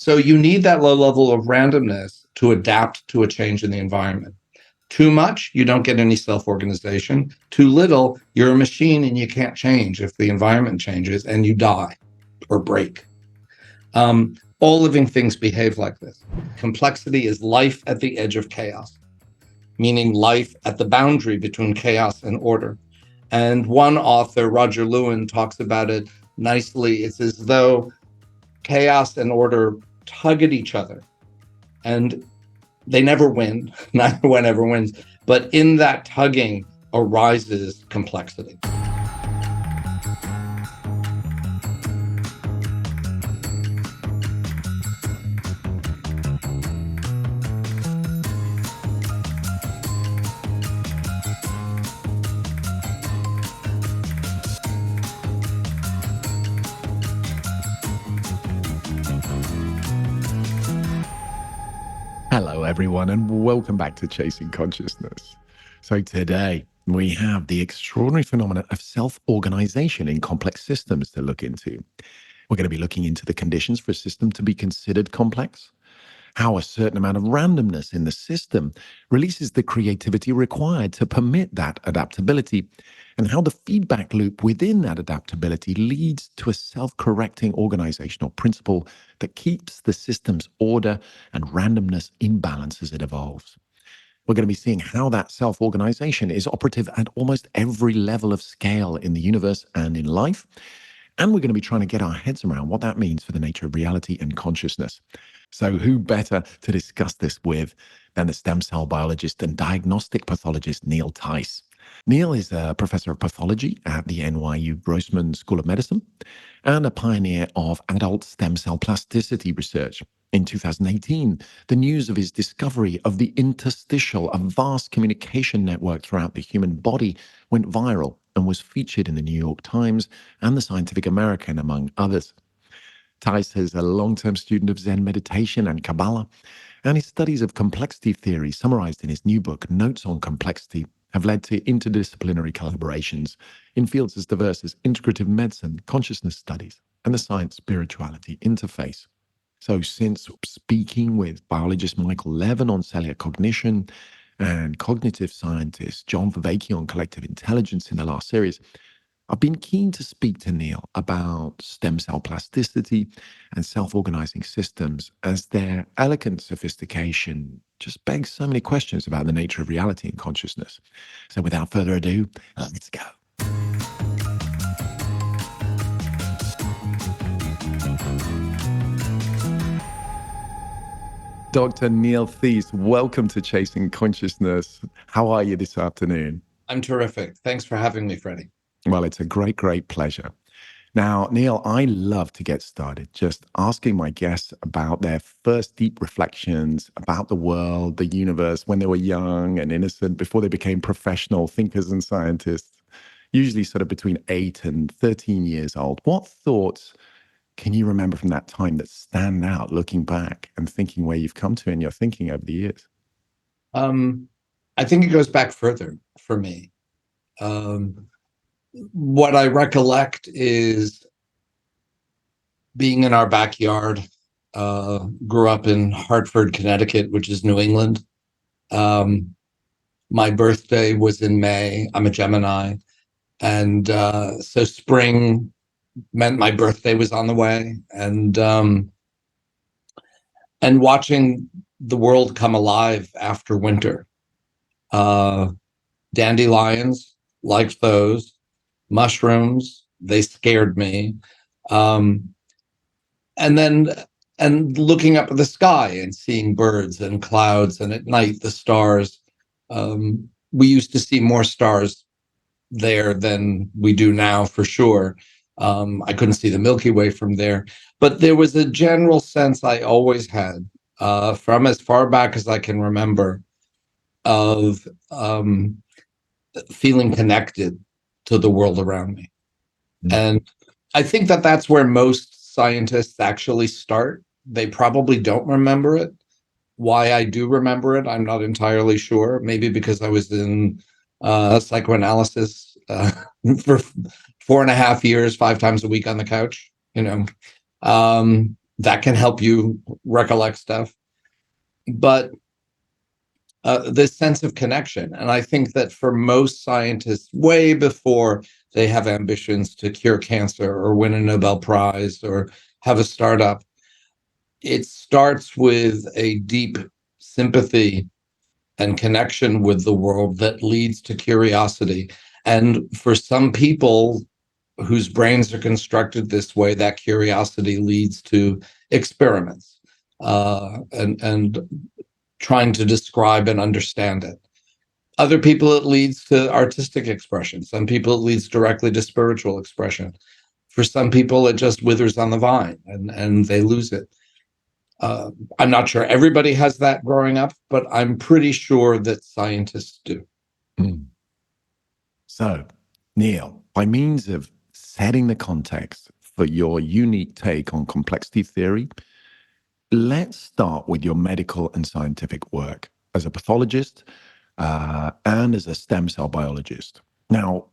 So you need that low level of randomness to adapt to a change in the environment. Too much, you don't get any self-organization. Too little, you're a machine and you can't change if the environment changes, and you die or break. All living things behave like this. Complexity is life at the edge of chaos, meaning life at the boundary between chaos and order. And one author, Roger Lewin, talks about it nicely. It's as though chaos and order tug at each other, and they never win. Neither one ever wins. But in that tugging arises complexity. Hello, everyone, and welcome back to Chasing Consciousness. So today we have the extraordinary phenomenon of self-organization in complex systems to look into. We're going to be looking into the conditions for a system to be considered complex, how a certain amount of randomness in the system releases the creativity required to permit that adaptability, and how the feedback loop within that adaptability leads to a self-correcting organizational principle that keeps the system's order and randomness in balance as it evolves. We're going to be seeing how that self-organization is operative at almost every level of scale in the universe and in life. And we're going to be trying to get our heads around what that means for the nature of reality and consciousness. So who better to discuss this with than the stem cell biologist and diagnostic pathologist, Niels Theise. Niels is a professor of pathology at the NYU Grossman School of Medicine and a pioneer of adult stem cell plasticity research. In 2018, the news of his discovery of the interstitial, a vast communication network throughout the human body, went viral and was featured in the New York Times and the Scientific American, among others. Theise is a long-term student of Zen meditation and Kabbalah, and his studies of complexity theory, summarized in his new book, Notes on Complexity, have led to interdisciplinary collaborations in fields as diverse as integrative medicine, consciousness studies, and the science-spirituality interface. So since speaking with biologist Michael Levin on cellular cognition and cognitive scientist John Vervaeke on collective intelligence in the last series, I've been keen to speak to Niels about stem cell plasticity and self-organizing systems, as their elegant sophistication just begs so many questions about the nature of reality and consciousness. So without further ado, let's go. Dr. Niels Theise, welcome to Chasing Consciousness. How are you this afternoon? I'm terrific. Thanks for having me, Freddie. Well, it's a great, great pleasure. Now, Niels, I love to get started just asking my guests about their first deep reflections about the world, the universe, when they were young and innocent, before they became professional thinkers and scientists, usually sort of between 8 and 13 years old. What thoughts can you remember from that time that stand out looking back and thinking where you've come to in your thinking over the years? I think it goes back further for me. What I recollect is being in our backyard. Grew up in Hartford, Connecticut, which is New England. My birthday was in May. I'm a Gemini. And so spring meant my birthday was on the way. And watching the world come alive after winter. Dandelions, liked those. Mushrooms, they scared me. And looking up at the sky and seeing birds and clouds, and at night the stars. We used to see more stars there than we do now, for sure. I couldn't see the Milky Way from there, but there was a general sense I always had, from as far back as I can remember, of feeling connected to the world around me. And I think that that's where most scientists actually start. They probably don't remember it. Why I do remember it, I'm not entirely sure. Maybe because I was in psychoanalysis for 4.5 years, 5 times a week on the couch, you know. That can help you recollect stuff. But this sense of connection. And I think that for most scientists, way before they have ambitions to cure cancer or win a Nobel Prize or have a startup, it starts with a deep sympathy and connection with the world that leads to curiosity. And for some people whose brains are constructed this way, that curiosity leads to experiments and trying to describe and understand it. Other people, it leads to artistic expression. Some people, it leads directly to spiritual expression. For some people, it just withers on the vine and they lose it. I'm not sure everybody has that growing up, but I'm pretty sure that scientists do. Mm. So, Neil, by means of setting the context for your unique take on complexity theory, let's start with your medical and scientific work as a pathologist and as a stem cell biologist. Now,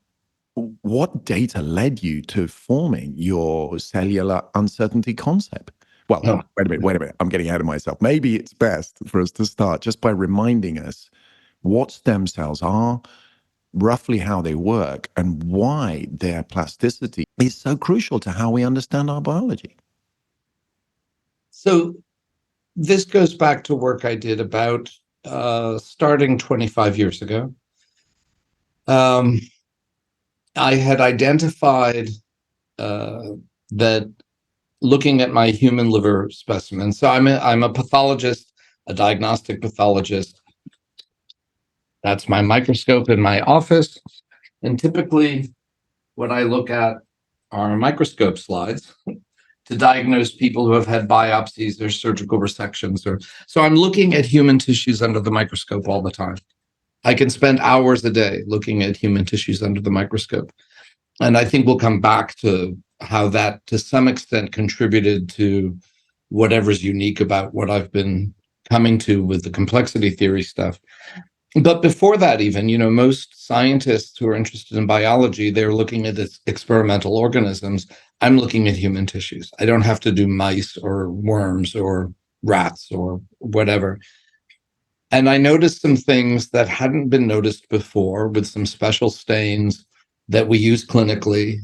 what data led you to forming your cellular uncertainty concept? Well, Oh. wait a minute. I'm getting ahead of myself. Maybe it's best for us to start just by reminding us what stem cells are, roughly how they work, and why their plasticity is so crucial to how we understand our biology. So this goes back to work I did about starting 25 years ago. I had identified that looking at my human liver specimen. So I'm a pathologist, a diagnostic pathologist. That's my microscope in my office. And typically what I look at are microscope slides to diagnose people who have had biopsies or surgical resections. So I'm looking at human tissues under the microscope all the time. I can spend hours a day looking at human tissues under the microscope. And I think we'll come back to how that, to some extent, contributed to whatever's unique about what I've been coming to with the complexity theory stuff. But before that, even, most scientists who are interested in biology, they're looking at experimental organisms. I'm looking at human tissues. I don't have to do mice or worms or rats or whatever. And I noticed some things that hadn't been noticed before with some special stains that we use clinically,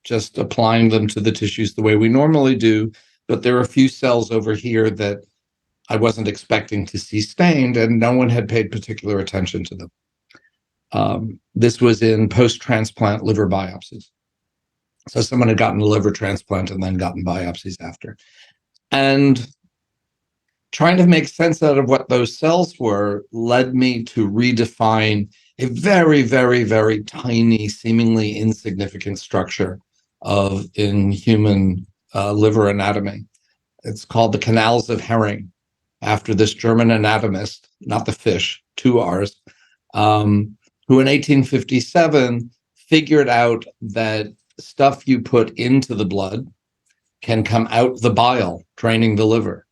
just applying them to the tissues the way we normally do. But there are a few cells over here that I wasn't expecting to see stained, and no one had paid particular attention to them. This was in post-transplant liver biopsies. So someone had gotten a liver transplant and then gotten biopsies after. And trying to make sense out of what those cells were led me to redefine a very, very, very tiny, seemingly insignificant structure in human liver anatomy. It's called the Canals of Hering, after this German anatomist, not the fish, two R's, who in 1857 figured out that stuff you put into the blood can come out the bile, draining the liver.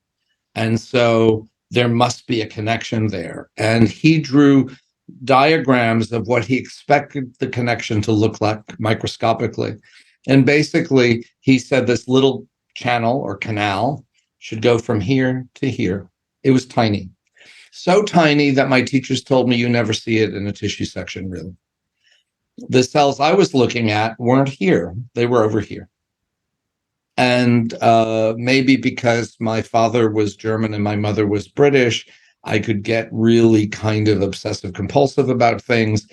And so there must be a connection there. And he drew diagrams of what he expected the connection to look like microscopically. And basically, he said this little channel or canal should go from here to here. It was tiny. So tiny that my teachers told me you never see it in a tissue section, really. The cells I was looking at weren't here. They were over here. And maybe because my father was German and my mother was British, I could get really kind of obsessive compulsive about things,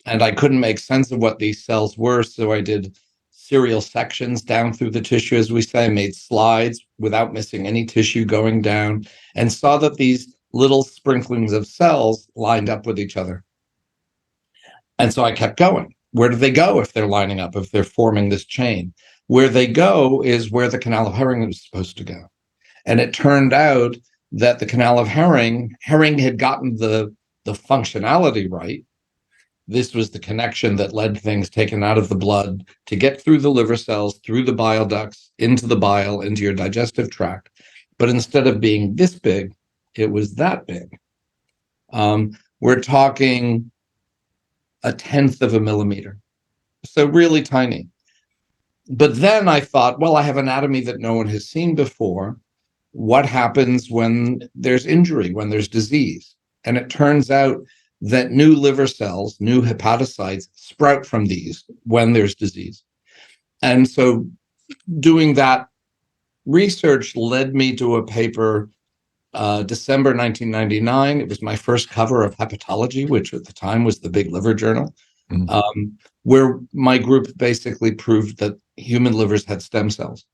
and I couldn't make sense of what these cells were. So I did serial sections down through the tissue, as we say, made slides without missing any tissue going down, and saw that these little sprinklings of cells lined up with each other. And so I kept going. Where do they go if they're lining up, if they're forming this chain? Where they go is where the Canal of Hering was supposed to go. And it turned out that the Canal of Hering had gotten the functionality right. This was the connection that led things taken out of the blood to get through the liver cells, through the bile ducts, into the bile, into your digestive tract. But instead of being this big, it was that big. We're talking 1/10 of a millimeter. So really tiny. But then I thought, well, I have anatomy that no one has seen before. what happens when there's injury, when there's disease. And it turns out that new liver cells, new hepatocytes sprout from these when there's disease. And so doing that research led me to a paper, December 1999. It was my first cover of Hepatology, which at the time was the big liver journal, where my group basically proved that human livers had stem cells.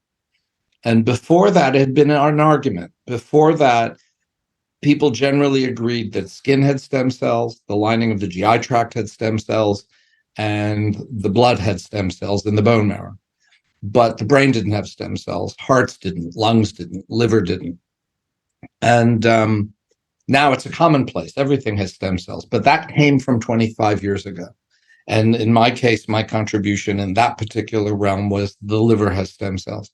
And before that, it had been an argument. Before that, people generally agreed that skin had stem cells, the lining of the GI tract had stem cells, and the blood had stem cells in the bone marrow. But the brain didn't have stem cells, hearts didn't, lungs didn't, liver didn't. And now it's a commonplace. Everything has stem cells. But that came from 25 years ago. And in my case, my contribution in that particular realm was the liver has stem cells.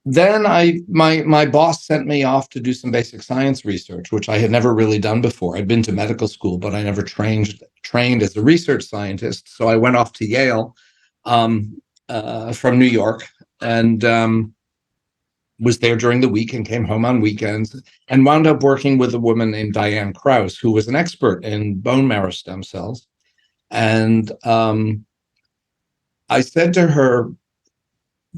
Then my boss sent me off to do some basic science research, which I had never really done before. I'd been to medical school, but I never trained as a research scientist. So I went off to Yale from New York, and was there during the week and came home on weekends, and wound up working with a woman named Diane Krause, who was an expert in bone marrow stem cells. And I said to her,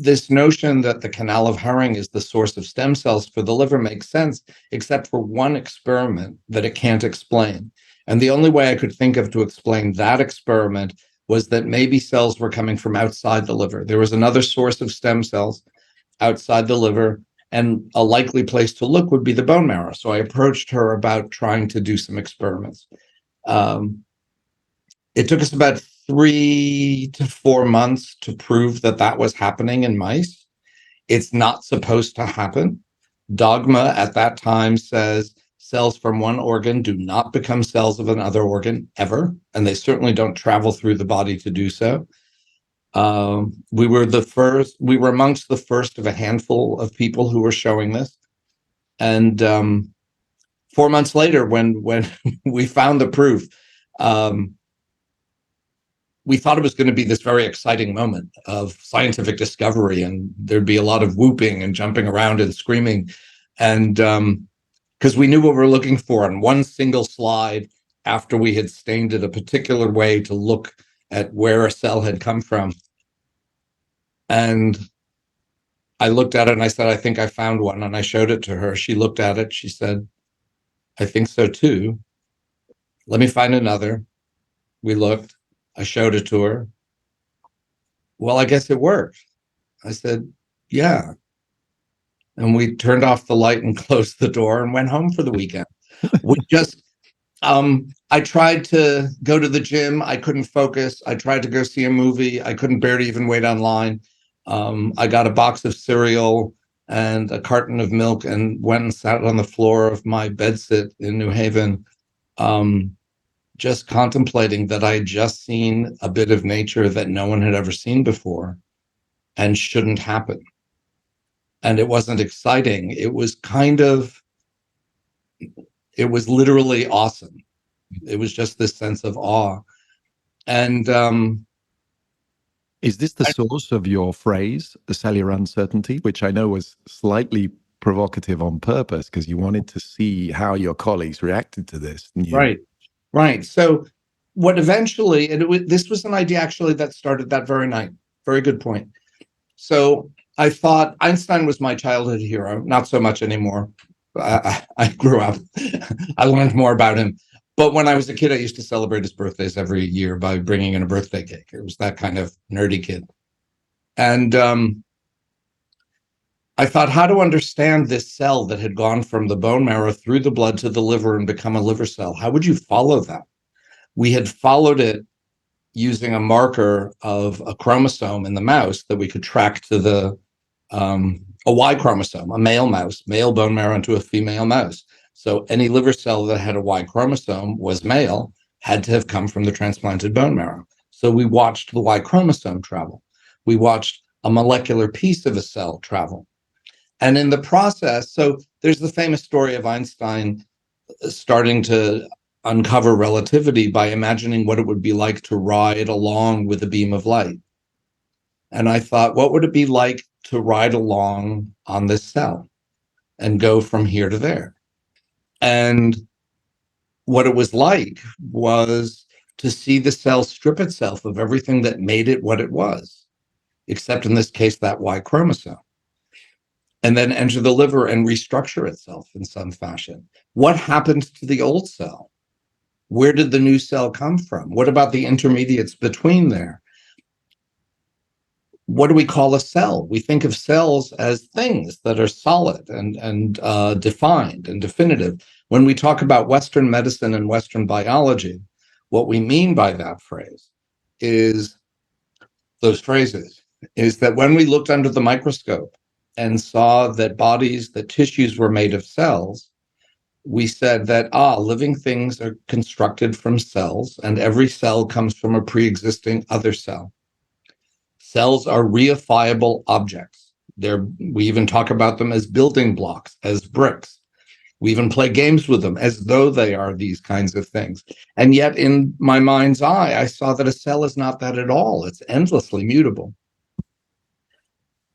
this notion that the Canal of Hering is the source of stem cells for the liver makes sense, except for one experiment that it can't explain. And the only way I could think of to explain that experiment was that maybe cells were coming from outside the liver. There was another source of stem cells outside the liver, and a likely place to look would be the bone marrow. So I approached her about trying to do some experiments. It took us about 3 to 4 months to prove that that was happening in mice. It's not supposed to happen. Dogma at that time says cells from one organ do not become cells of another organ ever, and they certainly don't travel through the body to do so. We were amongst the first of a handful of people who were showing this. And 4 months later, when we found the proof, we thought it was going to be this very exciting moment of scientific discovery, and there'd be a lot of whooping and jumping around and screaming. And because we knew what we were looking for on one single slide after we had stained it a particular way to look at where a cell had come from. And I looked at it and I said, I think I found one. And I showed it to her. She looked at it. She said, I think so too. Let me find another. We looked. I showed it to her. Well, I guess it worked. I said, yeah. And we turned off the light and closed the door and went home for the weekend. We just, I tried to go to the gym. I couldn't focus. I tried to go see a movie. I couldn't bear to even wait online. I got a box of cereal and a carton of milk and went and sat on the floor of my bedsit in New Haven, just contemplating that I'd just seen a bit of nature that no one had ever seen before and shouldn't happen. And it wasn't exciting. It was it was literally awesome. It was just this sense of awe. And is this the source of your phrase, the cellular uncertainty, which I know was slightly provocative on purpose because you wanted to see how your colleagues reacted to this? Right. So what eventually, this was an idea actually that started that very night. Very good point. So I thought Einstein was my childhood hero, not so much anymore. I grew up, I learned more about him. But when I was a kid, I used to celebrate his birthdays every year by bringing in a birthday cake. It was that kind of nerdy kid. And I thought, how to understand this cell that had gone from the bone marrow through the blood to the liver and become a liver cell? How would you follow that? We had followed it using a marker of a chromosome in the mouse that we could track to the a Y chromosome, a male mouse, male bone marrow into a female mouse. So any liver cell that had a Y chromosome was male, had to have come from the transplanted bone marrow. So we watched the Y chromosome travel. We watched a molecular piece of a cell travel. And in the process, so there's the famous story of Einstein starting to uncover relativity by imagining what it would be like to ride along with a beam of light. And I thought, what would it be like to ride along on this cell and go from here to there. And what it was like was to see the cell strip itself of everything that made it what it was, except in this case, that Y chromosome, and then enter the liver and restructure itself in some fashion. What happened to the old cell? Where did the new cell come from? What about the intermediates between there? What do we call a cell? We think of cells as things that are solid and defined and definitive. When we talk about Western medicine and Western biology, what we mean by that phrase is those phrases is that when we looked under the microscope and saw that bodies, that tissues were made of cells, we said that, living things are constructed from cells, and every cell comes from a pre-existing other cell. Cells are reifiable objects. We even talk about them as building blocks, as bricks. We even play games with them as though they are these kinds of things. And yet in my mind's eye, I saw that a cell is not that at all. It's endlessly mutable.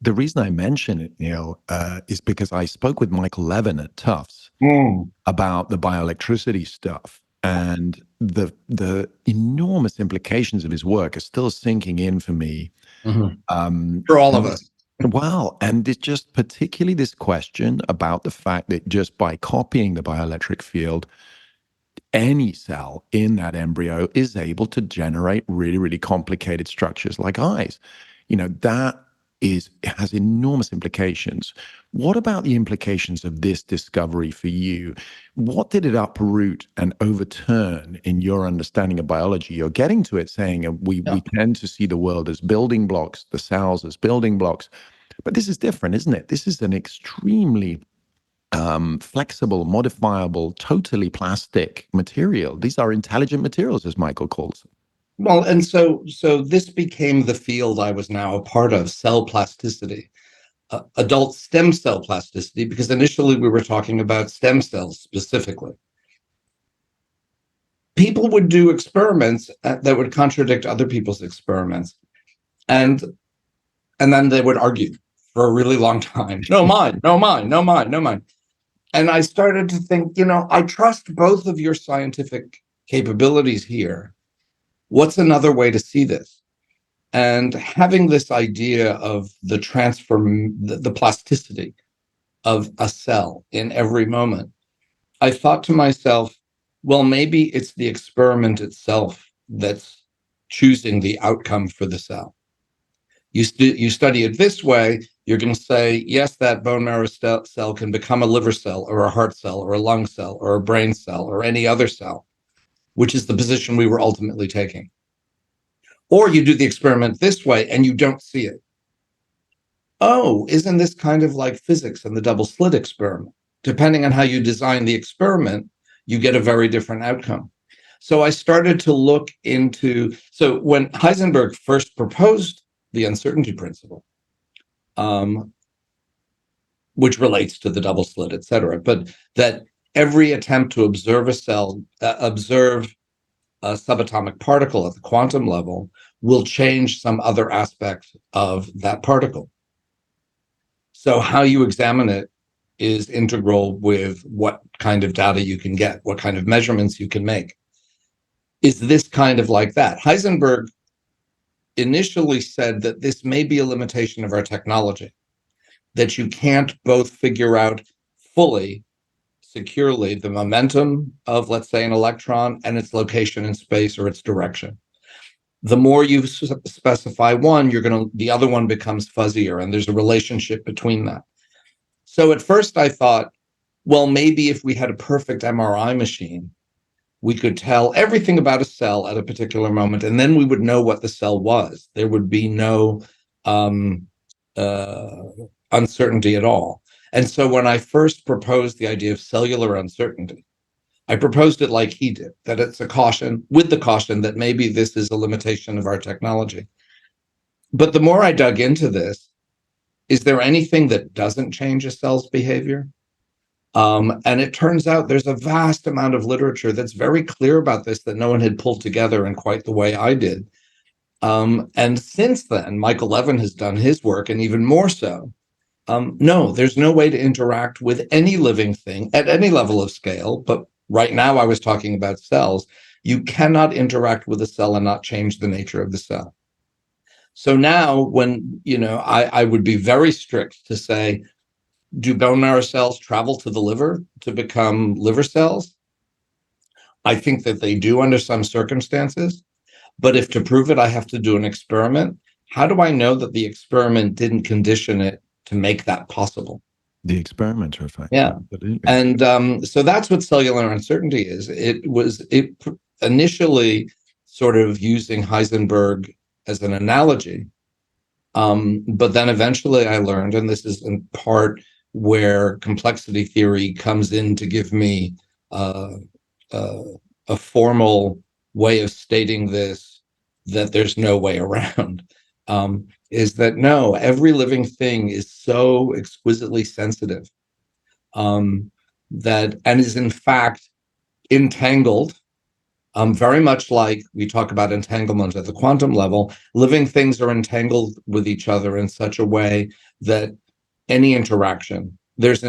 The reason I mention it, Neil, is because I spoke with Michael Levin at Tufts about the bioelectricity stuff, and the enormous implications of his work are still sinking in for me. For all of us. Wow. And it's just particularly this question about the fact that just by copying the bioelectric field, any cell in that embryo is able to generate really, really complicated structures like eyes. That has enormous implications. What about the implications of this discovery for you? What did it uproot and overturn in your understanding of biology? You're getting to it saying we tend to see the world as building blocks, the cells as building blocks. But this is different, isn't it? This is an extremely flexible, modifiable, totally plastic material. These are intelligent materials, as Michael calls them. Well, and so this became the field I was now a part of, cell plasticity, adult stem cell plasticity, because initially we were talking about stem cells specifically. People would do experiments that would contradict other people's experiments, and then they would argue for a really long time. No, mine, no, mine, no, mine, no, mine. And I started to think, I trust both of your scientific capabilities here. What's another way to see this? And having this idea of the the plasticity of a cell in every moment, I thought to myself, well, maybe it's the experiment itself that's choosing the outcome for the cell. You study it this way, you're going to say, yes, that bone marrow cell can become a liver cell or a heart cell or a lung cell or a brain cell or any other cell, which is the position we were ultimately taking. Or you do the experiment this way and you don't see it. Oh, isn't this kind of like physics and the double slit experiment? Depending on how you design the experiment, you get a very different outcome. So I started to look into, so when Heisenberg first proposed the uncertainty principle, which relates to the double slit, et cetera, but that every attempt to observe a cell, observe a subatomic particle at the quantum level will change some other aspect of that particle. So how you examine it is integral with what kind of data you can get, what kind of measurements you can make. Is this kind of like that? Heisenberg initially said that this may be a limitation of our technology, that you can't both figure out fully, securely, the momentum of, let's say, an electron and its location in space or its direction. The more you specify one, the other one becomes fuzzier, and there's a relationship between that. So at first I thought, well, maybe if we had a perfect MRI machine, we could tell everything about a cell at a particular moment, and then we would know what the cell was. There would be no uncertainty at all. And so when I first proposed the idea of cellular uncertainty, I proposed it like he did, that it's a caution, with the caution that maybe this is a limitation of our technology. But the more I dug into this, is there anything that doesn't change a cell's behavior? And it turns out there's a vast amount of literature that's very clear about this that no one had pulled together in quite the way I did. And since then, Michael Levin has done his work, and even more so. No, there's no way to interact with any living thing at any level of scale. But right now, I was talking about cells. You cannot interact with a cell and not change the nature of the cell. So now, when I would be very strict to say, do bone marrow cells travel to the liver to become liver cells? I think that they do under some circumstances. But if to prove it, I have to do an experiment, how do I know that the experiment didn't condition it to make that possible? The experimenter effect. Yeah. Absolutely. And so that's what cellular uncertainty is. It initially sort of using Heisenberg as an analogy. But then eventually I learned, and this is in part where complexity theory comes in to give me a formal way of stating this, that there's no way around, is that no, every living thing is so exquisitely sensitive that, and is in fact entangled, very much like we talk about entanglement at the quantum level. Living things are entangled with each other in such a way that any interaction, there's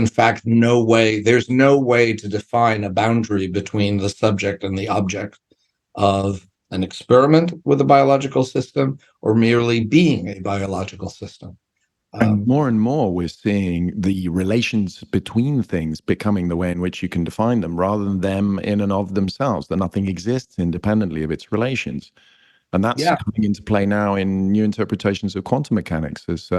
no way to define a boundary between the subject and the object of an experiment with a biological system, or merely being a biological system. And more, we're seeing the relations between things becoming the way in which you can define them, rather than them in and of themselves, that nothing exists independently of its relations. And that's coming into play now in new interpretations of quantum mechanics as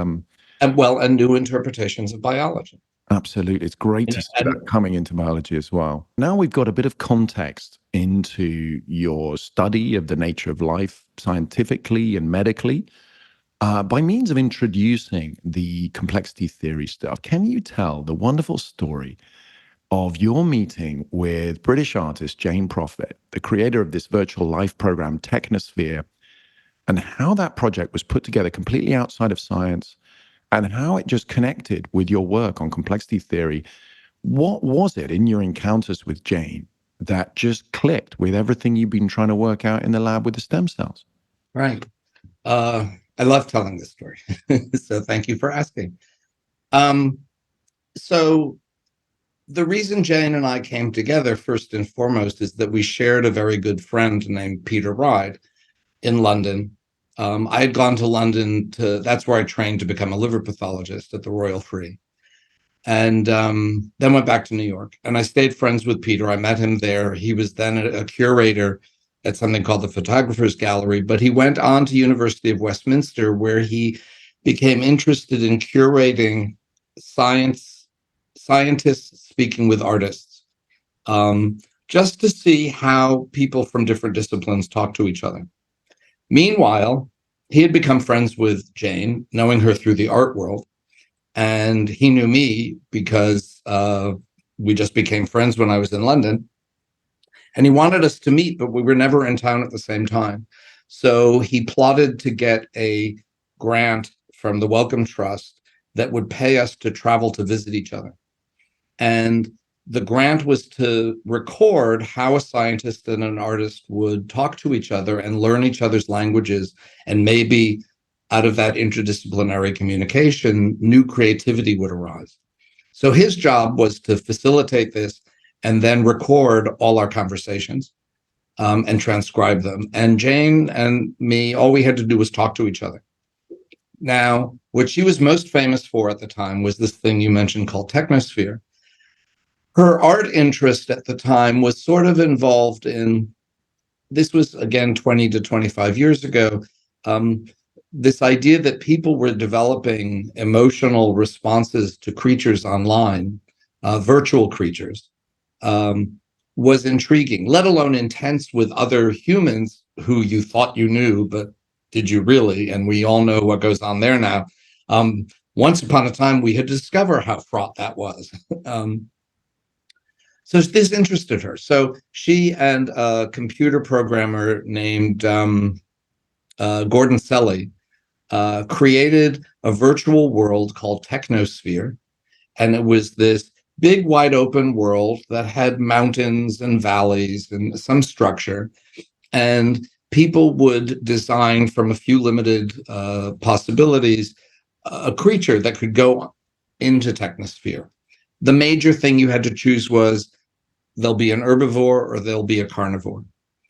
and new interpretations of biology. Absolutely. It's great to see that coming into biology as well. Now we've got a bit of context into your study of the nature of life scientifically and medically. By means of introducing the complexity theory stuff, can you tell the wonderful story of your meeting with British artist Jane Prophet, the creator of this virtual life program, TechnoSphere, and how that project was put together completely outside of science, and how it just connected with your work on complexity theory? What was it in your encounters with Jane that just clicked with everything you've been trying to work out in the lab with the stem cells? Right. I love telling this story. So thank you for asking. So the reason Jane and I came together, first and foremost, is that we shared a very good friend named Peter Ride in London. I had gone to London that's where I trained to become a liver pathologist at the Royal Free. And then went back to New York. And I stayed friends with Peter. I met him there. He was then a curator at something called the Photographers Gallery, but he went on to University of Westminster, where he became interested in curating scientists speaking with artists, just to see how people from different disciplines talk to each other. Meanwhile, he had become friends with Jane, knowing her through the art world, and he knew me because we just became friends when I was in London. And he wanted us to meet, but we were never in town at the same time. So he plotted to get a grant from the Wellcome Trust that would pay us to travel to visit each other. And the grant was to record how a scientist and an artist would talk to each other and learn each other's languages. And maybe out of that interdisciplinary communication, new creativity would arise. So his job was to facilitate this and then record all our conversations and transcribe them. And Jane and me, all we had to do was talk to each other. Now, what she was most famous for at the time was this thing you mentioned called TechnoSphere. Her art interest at the time was sort of involved in, this was again 20 to 25 years ago, this idea that people were developing emotional responses to creatures online, virtual creatures, was intriguing, let alone intense with other humans who you thought you knew, but did you really? And we all know what goes on there now. Once upon a time, we had discovered how fraught that was. So this interested her. So she and a computer programmer named Gordon Selly created a virtual world called TechnoSphere. And it was this big, wide open world that had mountains and valleys and some structure. And people would design from a few limited possibilities a creature that could go into TechnoSphere. The major thing you had to choose was there'll be an herbivore or there'll be a carnivore.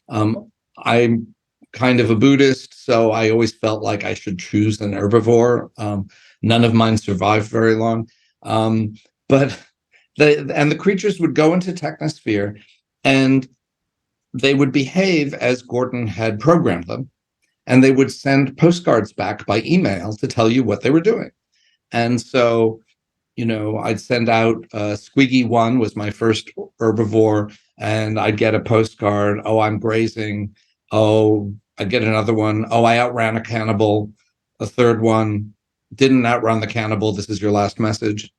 I'm kind of a Buddhist, so I always felt like I should choose an herbivore. None of mine survived very long. But the creatures would go into TechnoSphere and they would behave as Gordon had programmed them, and they would send postcards back by email to tell you what they were doing. And so, I'd send out Squiggy 1 was my first herbivore, and I'd get a postcard. Oh, I'm grazing. Oh, I'd get another one. Oh, I outran a cannibal. A third one, didn't outrun the cannibal. This is your last message.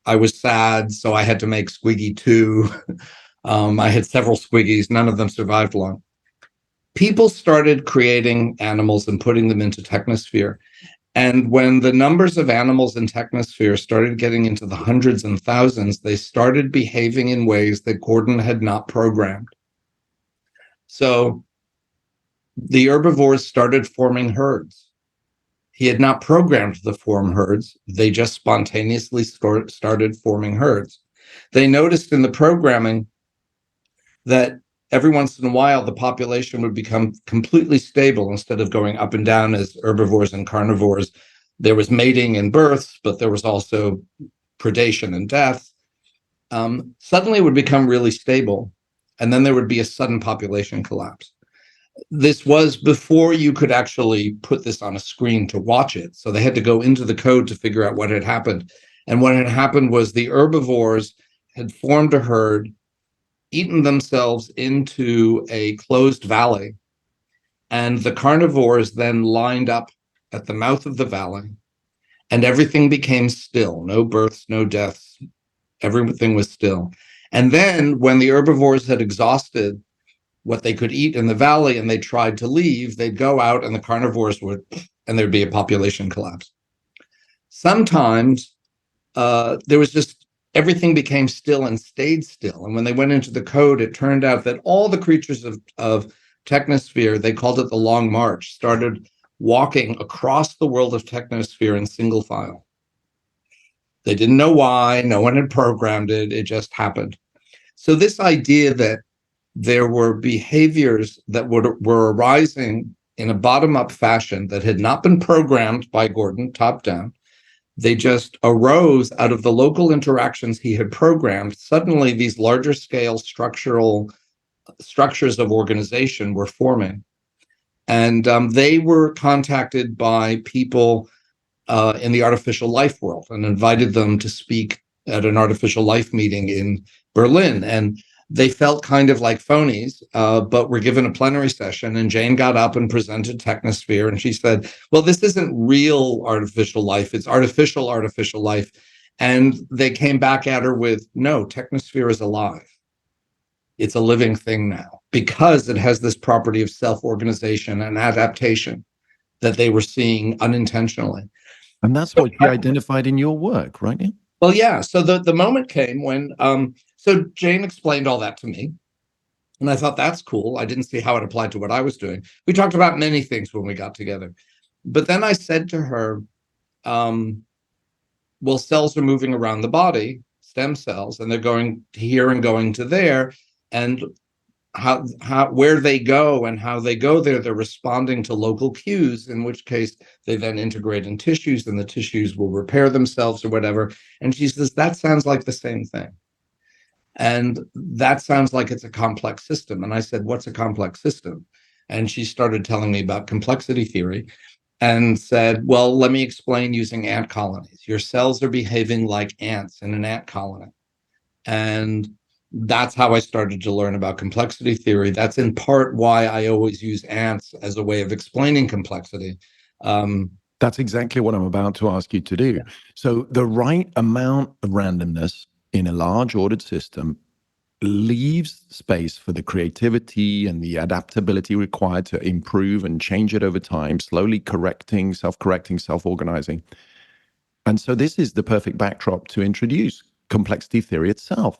I was sad, so I had to make Squiggy 2. I had several Squiggies. None of them survived long. People started creating animals and putting them into TechnoSphere. And when the numbers of animals in TechnoSphere started getting into the hundreds and thousands, they started behaving in ways that Gordon had not programmed. So the herbivores started forming herds. He had not programmed the form herds. They just spontaneously started forming herds. They noticed in the programming that every once in a while, the population would become completely stable instead of going up and down as herbivores and carnivores. There was mating and births, but there was also predation and death. Suddenly it would become really stable, and then there would be a sudden population collapse. This was before you could actually put this on a screen to watch it. So they had to go into the code to figure out what had happened. And what had happened was the herbivores had formed a herd, eaten themselves into a closed valley, and the carnivores then lined up at the mouth of the valley, and everything became still. No births, no deaths. Everything was still. And then when the herbivores had exhausted what they could eat in the valley and they tried to leave, they'd go out and the carnivores would, and there'd be a population collapse. Sometimes there was just everything became still and stayed still. And when they went into the code, it turned out that all the creatures of TechnoSphere, they called it the Long March, started walking across the world of TechnoSphere in single file. They didn't know why. No one had programmed it. It just happened. So this idea that there were behaviors that were arising in a bottom-up fashion that had not been programmed by Gordon, top-down, they just arose out of the local interactions he had programmed. Suddenly, these larger scale structures of organization were forming. And they were contacted by people in the artificial life world and invited them to speak at an artificial life meeting in Berlin. And they felt kind of like phonies, but were given a plenary session. And Jane got up and presented TechnoSphere. And she said, well, this isn't real artificial life. It's artificial life. And they came back at her with, no, TechnoSphere is alive. It's a living thing now because it has this property of self-organization and adaptation that they were seeing unintentionally. And that's what you identified in your work, right? Well, yeah. So the moment came when, so Jane explained all that to me. And I thought, that's cool. I didn't see how it applied to what I was doing. We talked about many things when we got together. But then I said to her, well, cells are moving around the body, stem cells, and they're going to here and going to there. And where they go and how they go there, they're responding to local cues, in which case they then integrate in tissues and the tissues will repair themselves or whatever. And she says, that sounds like the same thing. And that sounds like it's a complex system. And I said, what's a complex system? And she started telling me about complexity theory and said, well, let me explain using ant colonies. Your cells are behaving like ants in an ant colony. And that's how I started to learn about complexity theory. That's in part why I always use ants as a way of explaining complexity. That's exactly what I'm about to ask you to do. Yeah. So the right amount of randomness in a large ordered system leaves space for the creativity and the adaptability required to improve and change it over time, slowly correcting, self-organizing. And so this is the perfect backdrop to introduce complexity theory itself.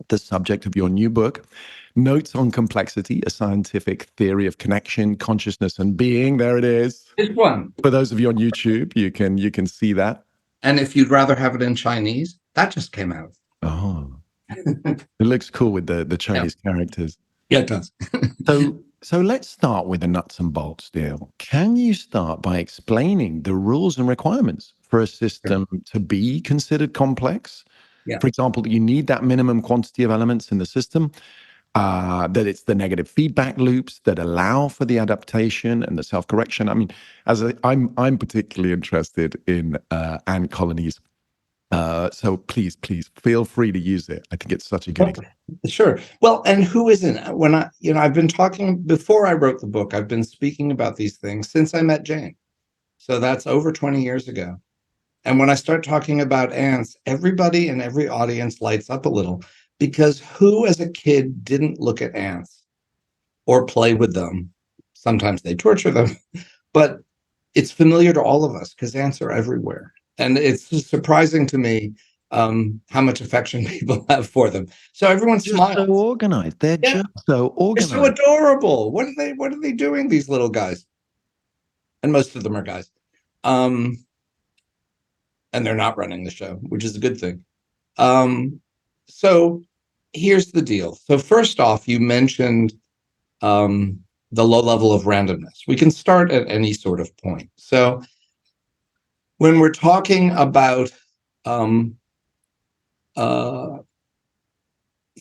the subject of your new book, Notes on Complexity, a Scientific Theory of Connection, Consciousness, and Being. There it is. This one. For those of you on YouTube, you can see that. And if you'd rather have it in Chinese, that just came out. Oh, it looks cool with the Chinese characters. Yeah, it does. So let's start with the nuts and bolts deal. Can you start by explaining the rules and requirements for a system to be considered complex? Yeah. For example, you need that minimum quantity of elements in the system, that it's the negative feedback loops that allow for the adaptation and the self-correction. I mean, I'm particularly interested in ant colonies. So please feel free to use it. I think it's such a good example. Sure. Well, and who isn't? When I've been talking before I wrote the book, I've been speaking about these things since I met Jane. So that's over 20 years ago. And when I start talking about ants, everybody in every audience lights up a little, because who as a kid didn't look at ants or play with them? Sometimes they torture them, but it's familiar to all of us because ants are everywhere. And it's just surprising to me how much affection people have for them. So everyone smiles. So organized. They're just so organized. They're so adorable. What are they doing, these little guys? And most of them are guys. And they're not running the show, which is a good thing. So here's the deal. So first off, you mentioned the low level of randomness. We can start at any sort of point. So when we're talking about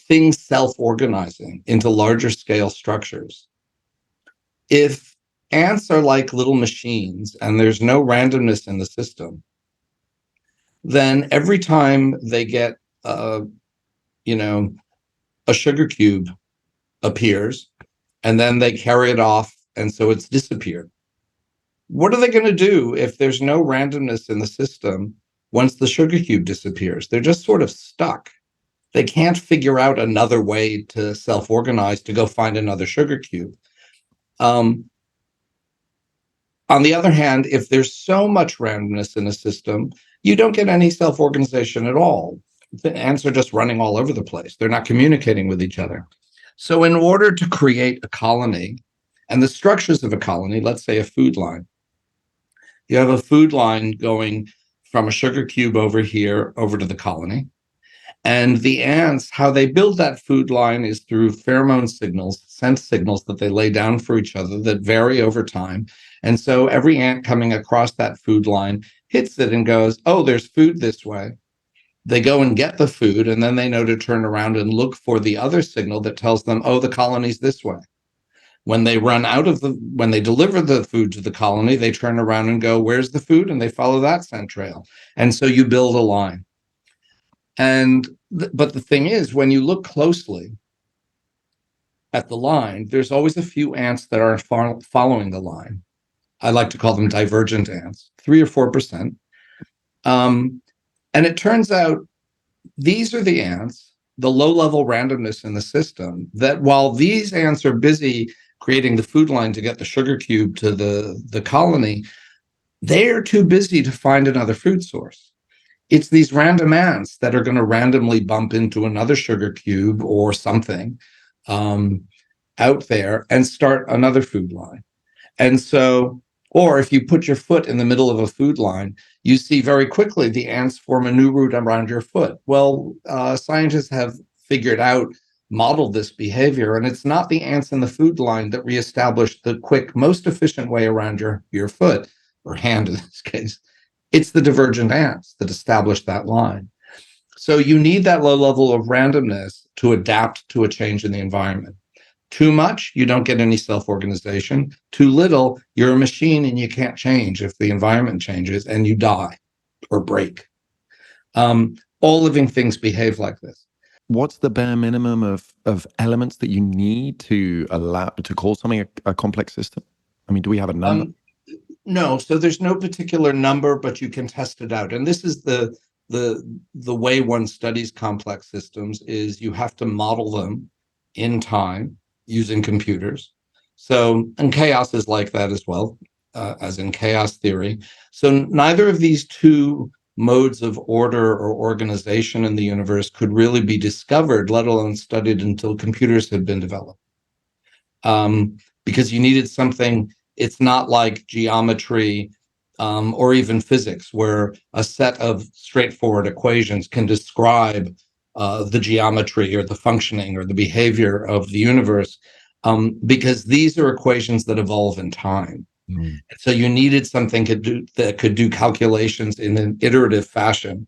things self-organizing into larger scale structures, if ants are like little machines and there's no randomness in the system, then every time they get a sugar cube appears, and then they carry it off, and so it's disappeared. What are they going to do if there's no randomness in the system once the sugar cube disappears? They're just sort of stuck. They can't figure out another way to self-organize to go find another sugar cube. On the other hand, if there's so much randomness in a system, you don't get any self-organization at all. The ants are just running all over the place. They're not communicating with each other. So in order to create a colony, and the structures of a colony, let's say a food line, you have a food line going from a sugar cube over here over to the colony. And the ants, how they build that food line is through pheromone signals, scent signals that they lay down for each other that vary over time. And so every ant coming across that food line hits it and goes, oh, there's food this way. They go and get the food, and then they know to turn around and look for the other signal that tells them, oh, the colony's this way. When they when they deliver the food to the colony, they turn around and go, where's the food? And they follow that scent trail. And so you build a line. But the thing is, when you look closely at the line, there's always a few ants that are following the line. I like to call them divergent ants, 3 or 4%. And it turns out these are the ants, the low-level randomness in the system, that while these ants are busy creating the food line to get the sugar cube to the colony, they're too busy to find another food source. It's these random ants that are going to randomly bump into another sugar cube or something out there and start another food line. And so, or if you put your foot in the middle of a food line, you see very quickly the ants form a new route around your foot. Well, scientists have figured out, modeled this behavior, and it's not the ants in the food line that reestablished the quick, most efficient way around your foot, or hand in this case. It's the divergent ants that established that line. So you need that low level of randomness to adapt to a change in the environment. Too much, you don't get any self-organization. Too little, you're a machine and you can't change if the environment changes, and you die or break. All living things behave like this. What's the bare minimum of elements that you need to allow to call something a complex system? I mean, do we have a number? No, so there's no particular number, but you can test it out. And this is the way one studies complex systems, is you have to model them in time using computers. So, and chaos is like that as well, as in chaos theory. So neither of these two modes of order or organization in the universe could really be discovered, let alone studied, until computers had been developed. Because you needed something, it's not like geometry or even physics, where a set of straightforward equations can describe the geometry or the functioning or the behavior of the universe, because these are equations that evolve in time. So you needed something that could do calculations in an iterative fashion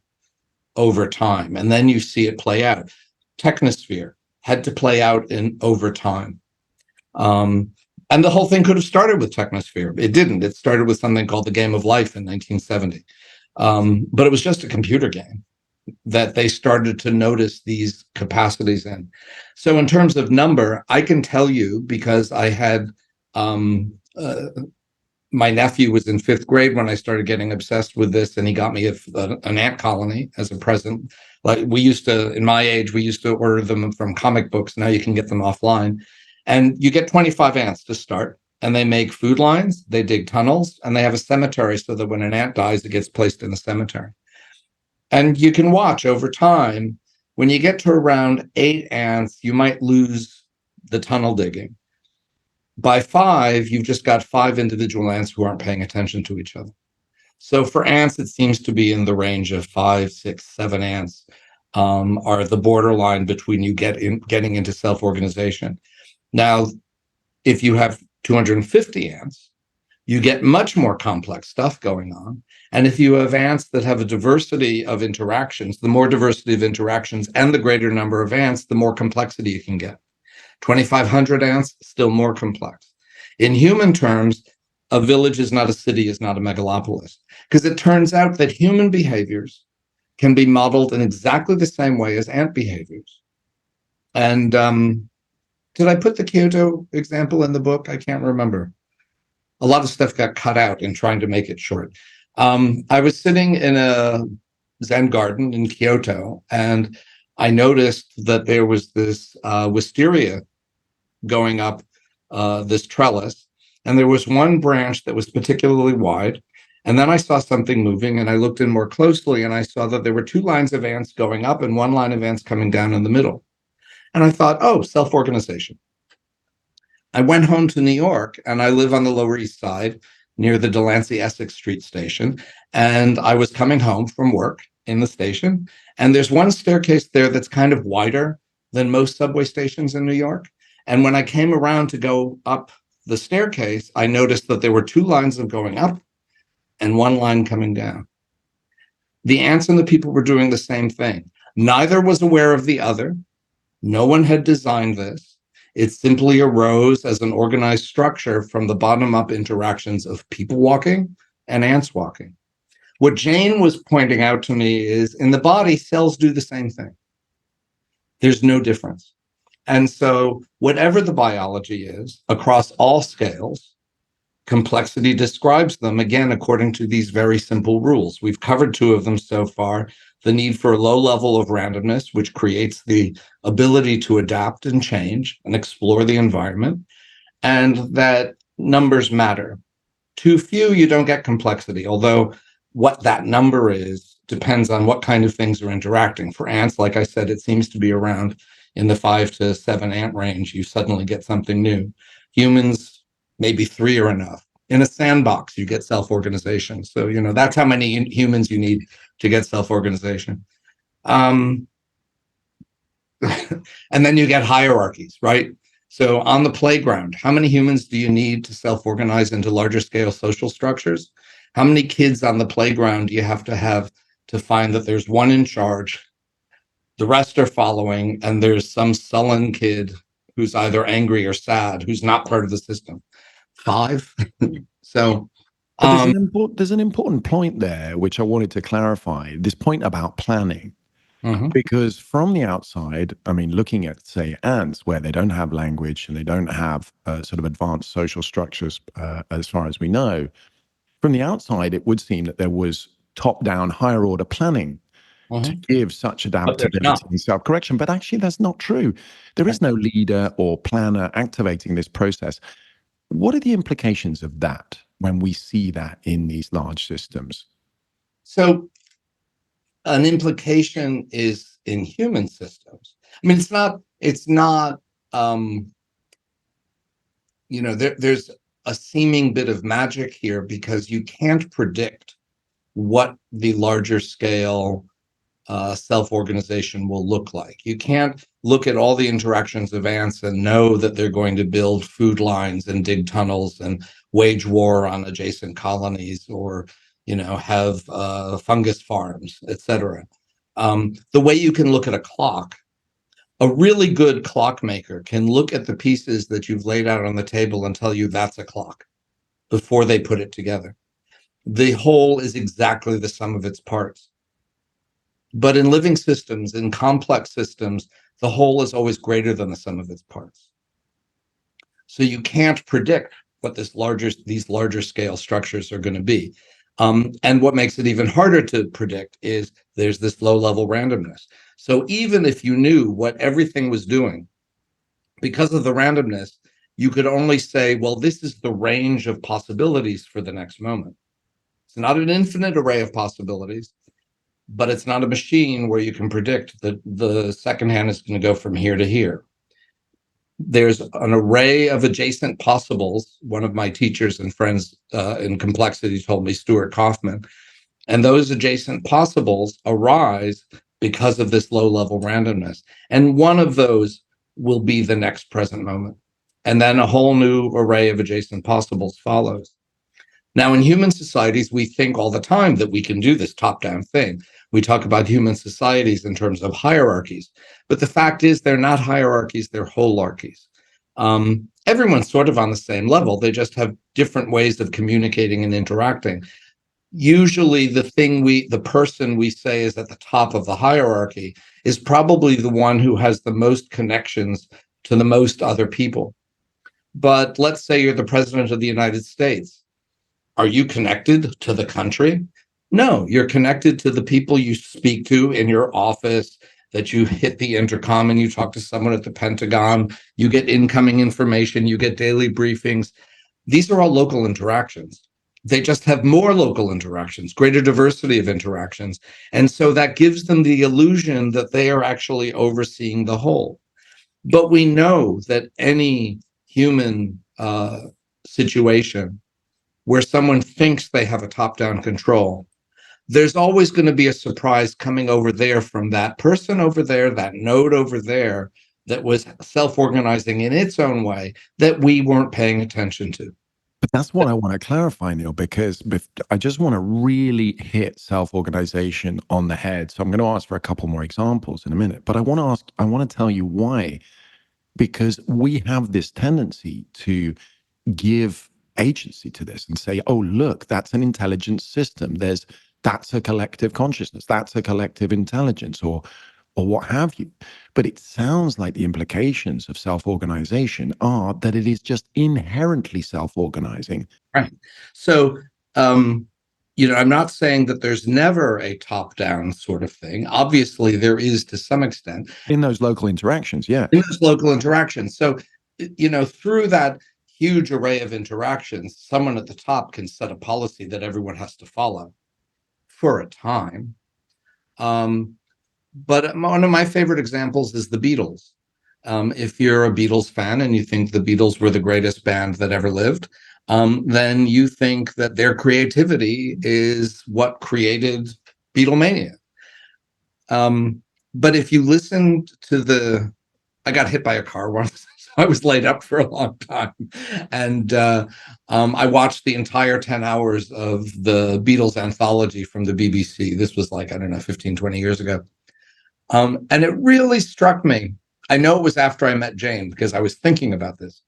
over time, and then you see it play out. TechnoSphere had to play out in over time. And the whole thing could have started with TechnoSphere. It didn't. It started with something called the Game of Life in 1970. But it was just a computer game that they started to notice these capacities in. So in terms of number, I can tell you, because I had my nephew was in 5th grade when I started getting obsessed with this, and he got me an ant colony as a present. Like, we used to, in my age, we used to order them from comic books. Now you can get them offline. And you get 25 ants to start, and they make food lines, they dig tunnels, and they have a cemetery so that when an ant dies, it gets placed in the cemetery. And you can watch over time, when you get to around 8 ants, you might lose the tunnel digging. By 5, you've just got 5 individual ants who aren't paying attention to each other. So for ants, it seems to be in the range of 5, 6, 7 ants are the borderline between you getting into self-organization. Now, if you have 250 ants, you get much more complex stuff going on. And if you have ants that have a diversity of interactions, the more diversity of interactions and the greater number of ants, the more complexity you can get. 2,500 ants, still more complex. In human terms, a village is not a city, is not a megalopolis, because it turns out that human behaviors can be modeled in exactly the same way as ant behaviors. And did I put the Kyoto example in the book? I can't remember. A lot of stuff got cut out in trying to make it short. I was sitting in a Zen garden in Kyoto, and I noticed that there was this wisteria going up this trellis, and there was one branch that was particularly wide. And then I saw something moving, and I looked in more closely, and I saw that there were 2 lines of ants going up and 1 line of ants coming down in the middle. And I thought, oh, self-organization. I went home to New York, and I live on the Lower East Side near the Delancey Essex Street station. And I was coming home from work in the station, and there's one staircase there that's kind of wider than most subway stations in New York. And when I came around to go up the staircase, I noticed that there were 2 lines of going up and 1 line coming down. The ants and the people were doing the same thing. Neither was aware of the other. No one had designed this. It simply arose as an organized structure from the bottom-up interactions of people walking and ants walking. What Jane was pointing out to me is, in the body, cells do the same thing. There's no difference. And so whatever the biology is, across all scales, complexity describes them, again, according to these very simple rules. We've covered 2 of them so far: the need for a low level of randomness, which creates the ability to adapt and change and explore the environment, and that numbers matter. Too few, you don't get complexity, although what that number is depends on what kind of things are interacting. For ants, like I said, it seems to be around in the 5 to 7 ant range. You suddenly get something new. Humans, maybe 3 are enough. In a sandbox, you get self-organization. So, that's how many humans you need to get self-organization. And then you get hierarchies, right? So on the playground, how many humans do you need to self-organize into larger scale social structures? How many kids on the playground do you have to find that there's one in charge, the rest are following, and there's some sullen kid who's either angry or sad, who's not part of the system? 5. So there's an important point there, which I wanted to clarify, this point about planning. Because from the outside, I mean, looking at, say, ants, where they don't have language and they don't have sort of advanced social structures, as far as we know, from the outside, it would seem that there was top-down, higher-order planning to give such adaptability and self-correction. But actually, that's not true. There is no leader or planner activating this process. What are the implications of that when we see that in these large systems? So an implication is in human systems. I mean, it's not, there's a seeming bit of magic here because you can't predict what the larger scale self-organization will look like. You can't look at all the interactions of ants and know that they're going to build food lines and dig tunnels and wage war on adjacent colonies, or have fungus farms, etc. The way you can look at a clock, a really good clockmaker can look at the pieces that you've laid out on the table and tell you that's a clock before they put it together. The whole is exactly the sum of its parts. But in living systems, in complex systems, the whole is always greater than the sum of its parts. So you can't predict what these larger scale structures are going to be. And what makes it even harder to predict is there's this low level randomness. So even if you knew what everything was doing, because of the randomness, you could only say, well, this is the range of possibilities for the next moment. It's not an infinite array of possibilities, but it's not a machine where you can predict that the second hand is going to go from here to here. There's an array of adjacent possibles. One of my teachers and friends in complexity told me, Stuart Kaufman, and those adjacent possibles arise because of this low-level randomness. And one of those will be the next present moment. And then a whole new array of adjacent possibles follows. Now, in human societies, we think all the time that we can do this top-down thing. We talk about human societies in terms of hierarchies, but the fact is they're not hierarchies, they're wholarchies. Everyone's sort of on the same level. They just have different ways of communicating and interacting. Usually the person we say is at the top of the hierarchy is probably the one who has the most connections to the most other people. But let's say you're the president of the United States. Are you connected to the country? No, you're connected to the people you speak to in your office, that you hit the intercom and you talk to someone at the Pentagon, you get incoming information, you get daily briefings. These are all local interactions. They just have more local interactions, greater diversity of interactions. And so that gives them the illusion that they are actually overseeing the whole. But we know that any human situation where someone thinks they have a top-down control, there's always going to be a surprise coming over there from that person over there, that node over there that was self-organizing in its own way that we weren't paying attention to. But that's what I want to clarify, Neil, because I just want to really hit self-organization on the head. So I'm going to ask for a couple more examples in a minute, but I want to tell you why, because we have this tendency to give agency to this and say, oh, look, that's an intelligent system. That's a collective consciousness. That's a collective intelligence, or what have you. But it sounds like the implications of self-organization are that it is just inherently self-organizing. Right. So, I'm not saying that there's never a top-down sort of thing. Obviously, there is to some extent. In those local interactions, yeah. In those local interactions. So, through that huge array of interactions, someone at the top can set a policy that everyone has to follow for a time. But one of my favorite examples is the Beatles. If you're a Beatles fan and you think the Beatles were the greatest band that ever lived, then you think that their creativity is what created Beatlemania. But if you listened to I got hit by a car once. I was laid up for a long time. And I watched the entire 10 hours of the Beatles anthology from the BBC. This was 15, 20 years ago. And it really struck me. I know it was after I met Jane because I was thinking about this.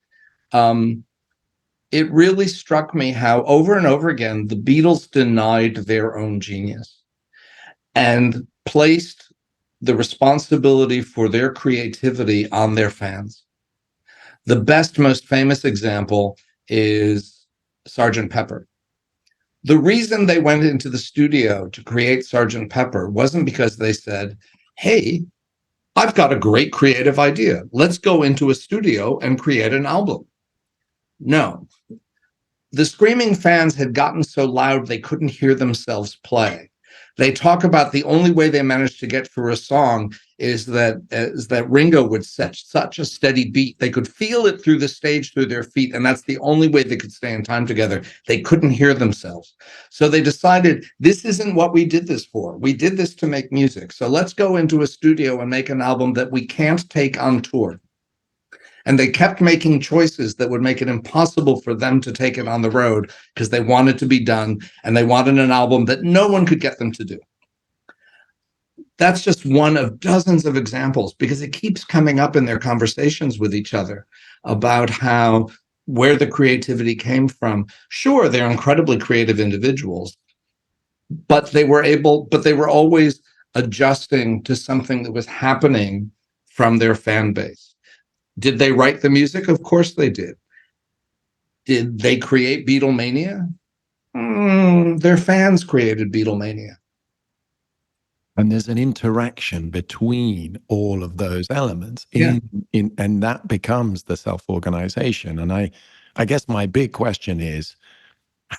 It really struck me how over and over again, the Beatles denied their own genius and placed the responsibility for their creativity on their fans. The best, most famous example is Sgt. Pepper. The reason they went into the studio to create Sgt. Pepper wasn't because they said, hey, I've got a great creative idea. Let's go into a studio and create an album. No. The screaming fans had gotten so loud they couldn't hear themselves play. They talk about the only way they managed to get through a song is that Ringo would set such a steady beat. They could feel it through the stage, through their feet, and that's the only way they could stay in time together. They couldn't hear themselves. So they decided, this isn't what we did this for. We did this to make music. So let's go into a studio and make an album that we can't take on tour. And they kept making choices that would make it impossible for them to take it on the road because they wanted to be done, and they wanted an album that no one could get them to do. That's just one of dozens of examples, because it keeps coming up in their conversations with each other about where the creativity came from. Sure, they're incredibly creative individuals, but they were always adjusting to something that was happening from their fan base. Did they write the music? Of course they did. Did they create Beatlemania? Their fans created Beatlemania. And there's an interaction between all of those elements and that becomes the self-organization. And I guess my big question is,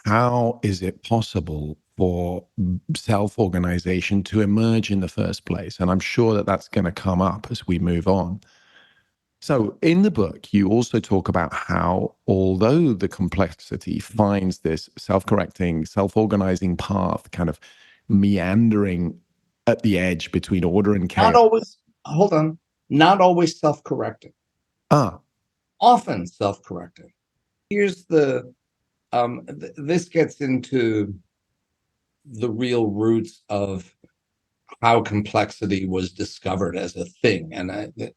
how is it possible for self-organization to emerge in the first place? And I'm sure that that's going to come up as we move on. So in the book, you also talk about how, although the complexity finds this self-correcting, self-organizing path kind of meandering at the edge between order and chaos. Not always self-correcting. Often self-correcting. Here's this gets into the real roots of how complexity was discovered as a thing. And it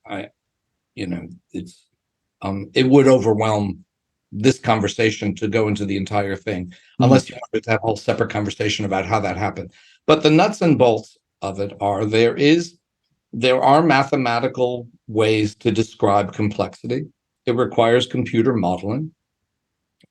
would overwhelm this conversation to go into the entire thing, unless you wanted to have a whole separate conversation about how that happened. But the nuts and bolts of it are, there are mathematical ways to describe complexity. It requires computer modeling.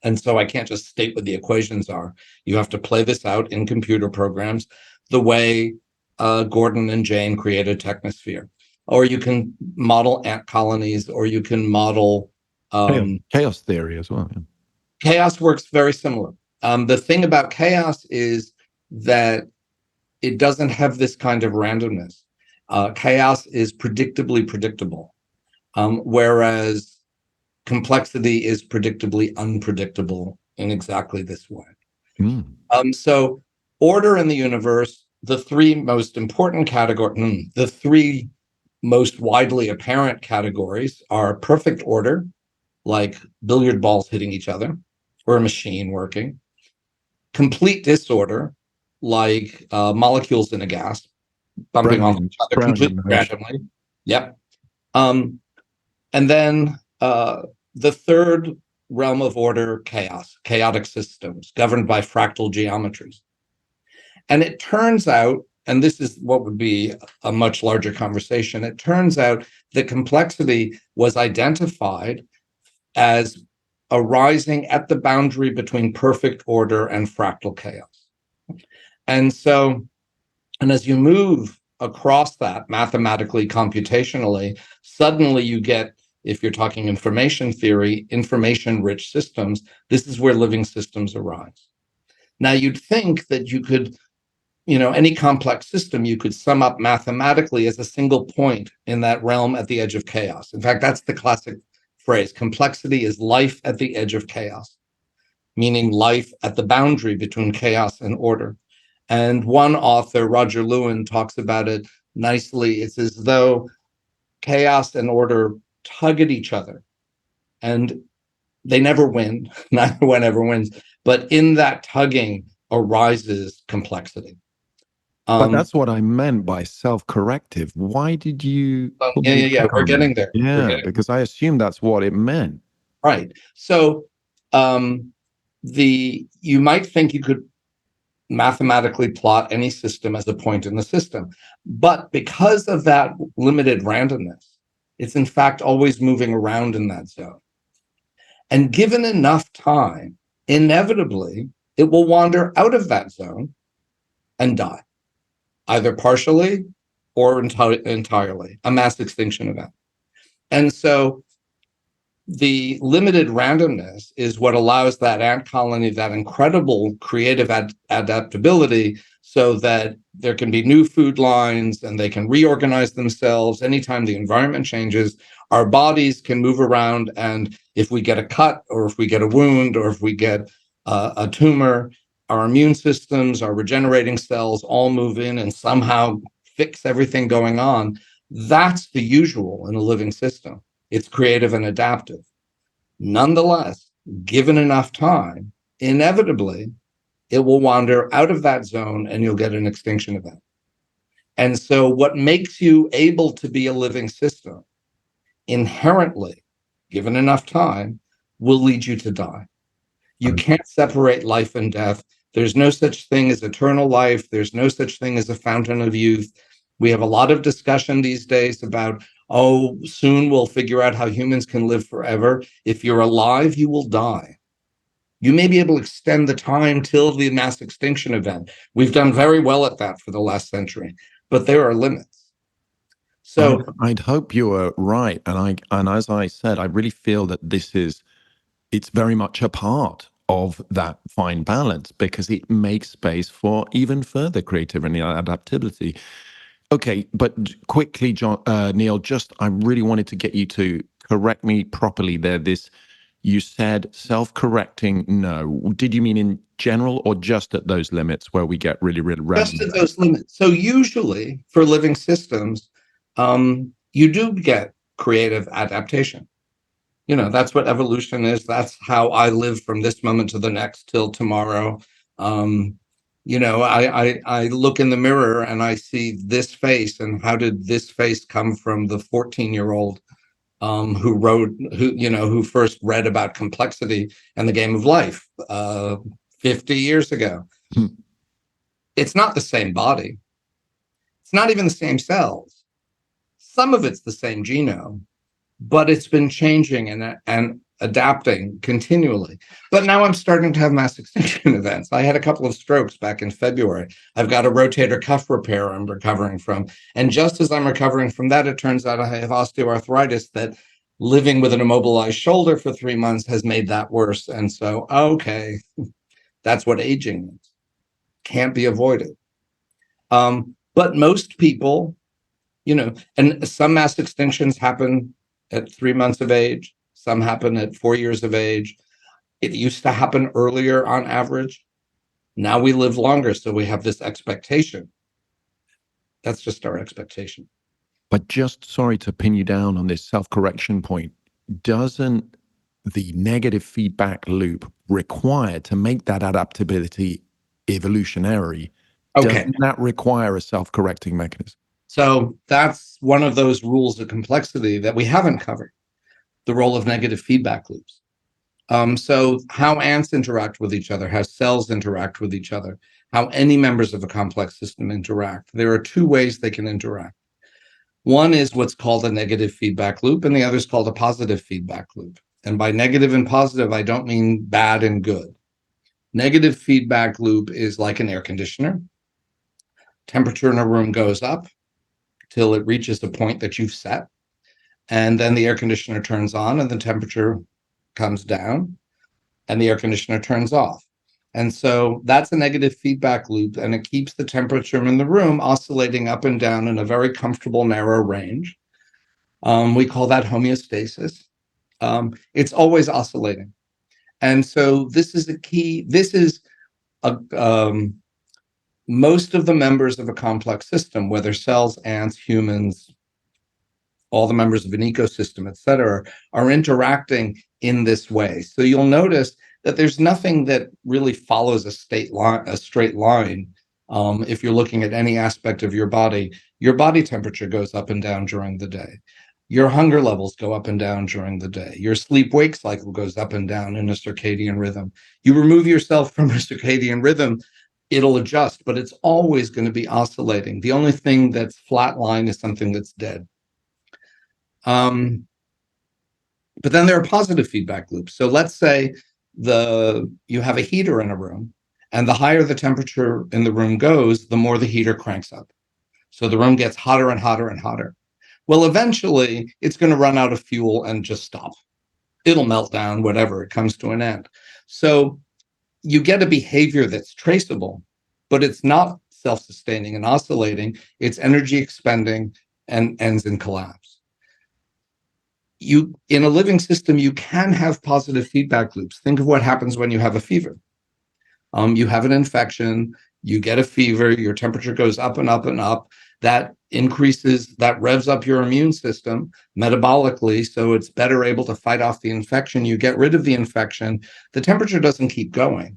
And so I can't just state what the equations are. You have to play this out in computer programs the way Gordon and Jane created TechnoSphere. Or you can model ant colonies, or you can model chaos theory as well. Yeah. Chaos works very similar. The thing about chaos is that it doesn't have this kind of randomness. Chaos is predictably predictable, whereas complexity is predictably unpredictable in exactly this way. So order in the universe, the three most important categories, the three most widely apparent categories are perfect order, like billiard balls hitting each other, or a machine working. Complete disorder, like molecules in a gas bumping off each other completely randomly. Yep. And then the third realm of order, chaos, chaotic systems governed by fractal geometries. And it turns out, and this is what would be a much larger conversation, it turns out that complexity was identified as arising at the boundary between perfect order and fractal chaos. And as you move across that mathematically, computationally, suddenly you get, if you're talking information theory, information-rich systems. This is where living systems arise. Now, you'd think that you could, any complex system you could sum up mathematically as a single point in that realm at the edge of chaos. In fact, that's the classic phrase. Complexity is life at the edge of chaos, meaning life at the boundary between chaos and order. And one author, Roger Lewin, talks about it nicely. It's as though chaos and order tug at each other, and they never win. Neither one ever wins. But in that tugging arises complexity. But that's what I meant by self-corrective. Why did you? We're getting there. Because I assume that's what it meant. Right. So you might think you could mathematically plot any system as a point in the system, but because of that limited randomness, it's in fact always moving around in that zone. And given enough time, inevitably, it will wander out of that zone and die, either partially or entirely, a mass extinction event. And so the limited randomness is what allows that ant colony, that incredible creative adaptability, so that there can be new food lines and they can reorganize themselves. Anytime the environment changes, our bodies can move around. And if we get a cut, or if we get a wound, or if we get a tumor, our immune systems, our regenerating cells all move in and somehow fix everything going on. That's the usual in a living system. It's creative and adaptive. Nonetheless, given enough time, inevitably, it will wander out of that zone and you'll get an extinction event. And so what makes you able to be a living system inherently, given enough time, will lead you to die. You can't separate life and death. There's no such thing as eternal life. There's no such thing as a fountain of youth. We have a lot of discussion these days about, oh, soon we'll figure out how humans can live forever. If you're alive, you will die. You may be able to extend the time till the mass extinction event. We've done very well at that for the last century, but there are limits. So I'd hope you were right. And as I said, I really feel that it's very much a part of that fine balance, because it makes space for even further creativity and adaptability. Okay, but quickly, Neil, I really wanted to get you to correct me properly there. You said self-correcting, no. Did you mean in general or just at those limits where we get really, really random? Just at those limits. So usually for living systems, you do get creative adaptation. That's what evolution is. That's how I live from this moment to the next till tomorrow. I look in the mirror and I see this face, and how did this face come from the 14-year-old who first read about complexity and the game of life 50 years ago? It's not the same body. It's not even the same cells. Some of it's the same genome, but it's been changing and adapting continually. But now I'm starting to have mass extinction events. I had a couple of strokes back in February. I've got a rotator cuff repair I'm recovering from. And just as I'm recovering from that, it turns out I have osteoarthritis that living with an immobilized shoulder for 3 months has made that worse. And so, okay, that's what aging is. Can't be avoided. But most people, and some mass extinctions happen at 3 months of age. Some happen at 4 years of age. It used to happen earlier on average. Now we live longer, so we have this expectation. That's just our expectation. But just sorry to pin you down on this self-correction point. Doesn't the negative feedback loop require, to make that adaptability evolutionary, doesn't that require a self-correcting mechanism? So that's one of those rules of complexity that we haven't covered, the role of negative feedback loops. So how ants interact with each other, how cells interact with each other, how any members of a complex system interact. There are two ways they can interact. One is what's called a negative feedback loop, and the other is called a positive feedback loop. And by negative and positive, I don't mean bad and good. Negative feedback loop is like an air conditioner. Temperature in a room goes up till it reaches the point that you've set. And then the air conditioner turns on and the temperature comes down and the air conditioner turns off. And so that's a negative feedback loop, and it keeps the temperature in the room oscillating up and down in a very comfortable, narrow range. We call that homeostasis. It's always oscillating. And so this is a key. This is most of the members of a complex system, whether cells, ants, humans, all the members of an ecosystem, et cetera, are interacting in this way. So you'll notice that there's nothing that really follows a straight line. If you're looking at any aspect of your body temperature goes up and down during the day. Your hunger levels go up and down during the day. Your sleep-wake cycle goes up and down in a circadian rhythm. You remove yourself from a circadian rhythm, it'll adjust, but it's always going to be oscillating. The only thing that's flatline is something that's dead. But then there are positive feedback loops. So let's say you have a heater in a room, and the higher the temperature in the room goes, the more the heater cranks up. So the room gets hotter and hotter and hotter. Well, eventually it's going to run out of fuel and just stop. It'll melt down, whatever, it comes to an end. So you get a behavior that's traceable, but it's not self-sustaining and oscillating. It's energy expending and ends in collapse. In a living system, you can have positive feedback loops. Think of what happens when you have a fever. You have an infection, you get a fever, your temperature goes up and up and up. That revs up your immune system metabolically, so it's better able to fight off the infection. You get rid of the infection, the temperature doesn't keep going.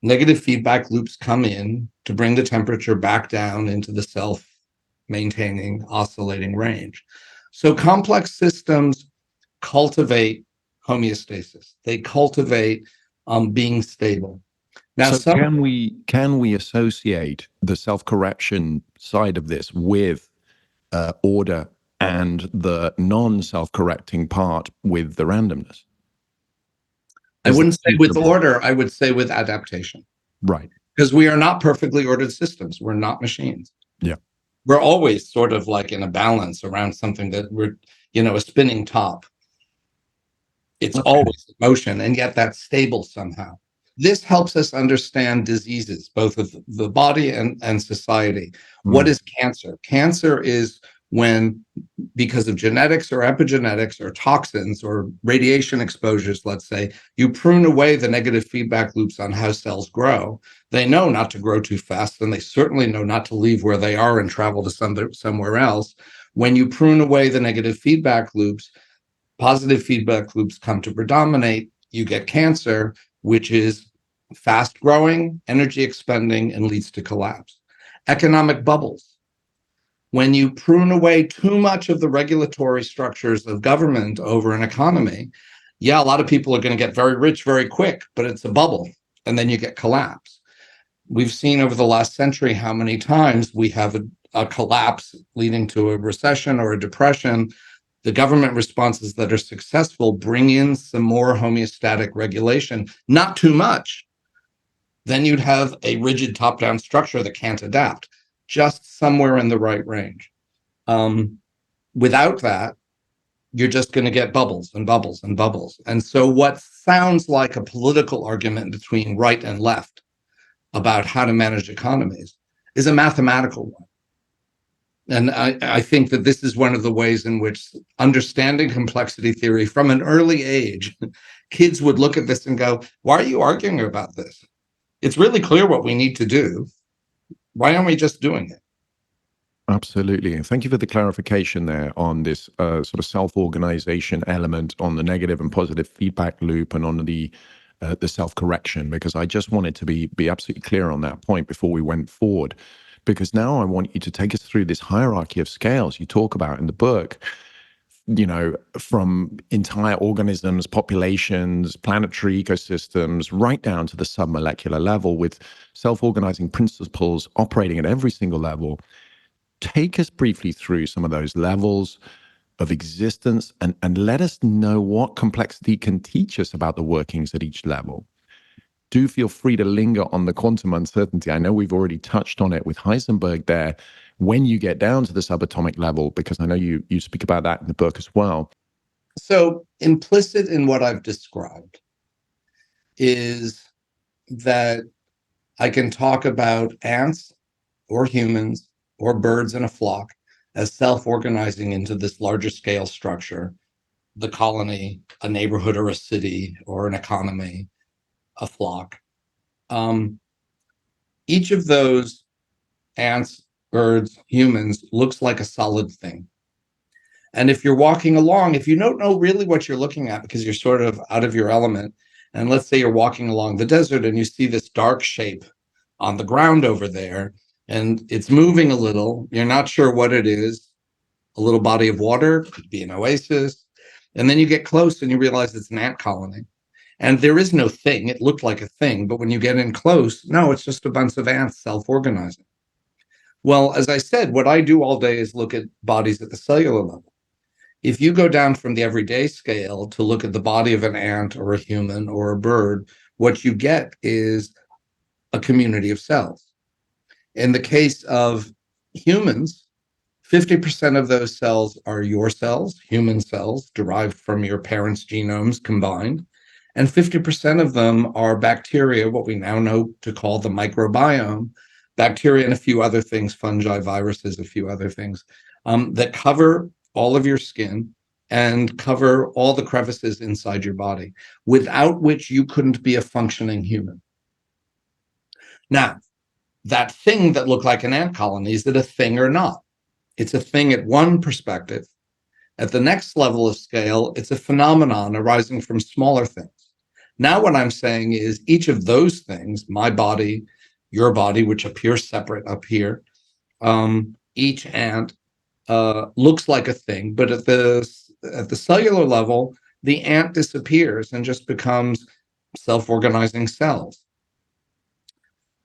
Negative feedback loops come in to bring the temperature back down into the self-maintaining, oscillating range. So complex systems cultivate homeostasis. They cultivate being stable. Now, so can we associate the self-correction side of this with order and the non-self-correcting part with the randomness? I wouldn't say with order, I would say with adaptation. Right. Because we are not perfectly ordered systems. We're not machines. Yeah. We're always sort of like in a balance around something that we're, a spinning top. It's always in motion, and yet that's stable somehow. This helps us understand diseases, both of the body and society. What is cancer? Cancer is when, because of genetics or epigenetics or toxins or radiation exposures, let's say, you prune away the negative feedback loops on how cells grow. They know not to grow too fast, and they certainly know not to leave where they are and travel to somewhere else. When you prune away the negative feedback loops, positive feedback loops come to predominate. You get cancer, which is fast growing, energy expending, and leads to collapse. Economic bubbles. When you prune away too much of the regulatory structures of government over an economy, a lot of people are going to get very rich very quick, but it's a bubble, and then you get collapse. We've seen over the last century how many times we have a collapse leading to a recession or a depression. The government responses that are successful bring in some more homeostatic regulation, not too much. Then you'd have a rigid top-down structure that can't adapt, just somewhere in the right range. Without that, you're just going to get bubbles and bubbles and bubbles. And so what sounds like a political argument between right and left about how to manage economies is a mathematical one. And I think that this is one of the ways in which understanding complexity theory from an early age, kids would look at this and go, why are you arguing about this? It's really clear what we need to do. Why aren't we just doing it? Absolutely. And thank you for the clarification there on this sort of self-organization element, on the negative and positive feedback loop, and on the self-correction, because I just wanted to be absolutely clear on that point before we went forward. Because now I want you to take us through this hierarchy of scales you talk about in the book, from entire organisms, populations, planetary ecosystems, right down to the submolecular level, with self-organizing principles operating at every single level. Take us briefly through some of those levels of existence, and let us know what complexity can teach us about the workings at each level. Do feel free to linger on the quantum uncertainty. I know we've already touched on it with Heisenberg there, when you get down to the subatomic level, because I know you speak about that in the book as well. So implicit in what I've described is that I can talk about ants or humans or birds in a flock as self-organizing into this larger scale structure, the colony, a neighborhood or a city or an economy, a flock. Each of those ants, birds, humans looks like a solid thing. And if you're walking along, if you don't know really what you're looking at because you're sort of out of your element, and let's say you're walking along the desert and you see this dark shape on the ground over there, and it's moving a little, you're not sure what it is, a little body of water, could be an oasis, and then you get close and you realize it's an ant colony. And there is no thing. It looked like a thing, but when you get in close, no, it's just a bunch of ants self-organizing. Well, as I said, what I do all day is look at bodies at the cellular level. If you go down from the everyday scale to look at the body of an ant or a human or a bird, what you get is a community of cells. In the case of humans, 50% of those cells are your cells, human cells, derived from your parents' genomes combined. And 50% of them are bacteria, what we now know to call the microbiome, bacteria and a few other things, fungi, viruses, a few other things, that cover all of your skin and cover all the crevices inside your body, without which you couldn't be a functioning human. Now, that thing that looked like an ant colony, is it a thing or not? It's a thing at one perspective. At the next level of scale, it's a phenomenon arising from smaller things. Now, what I'm saying is each of those things, my body, your body, which appears separate up here, each ant looks like a thing, but at the cellular level, the ant disappears and just becomes self-organizing cells.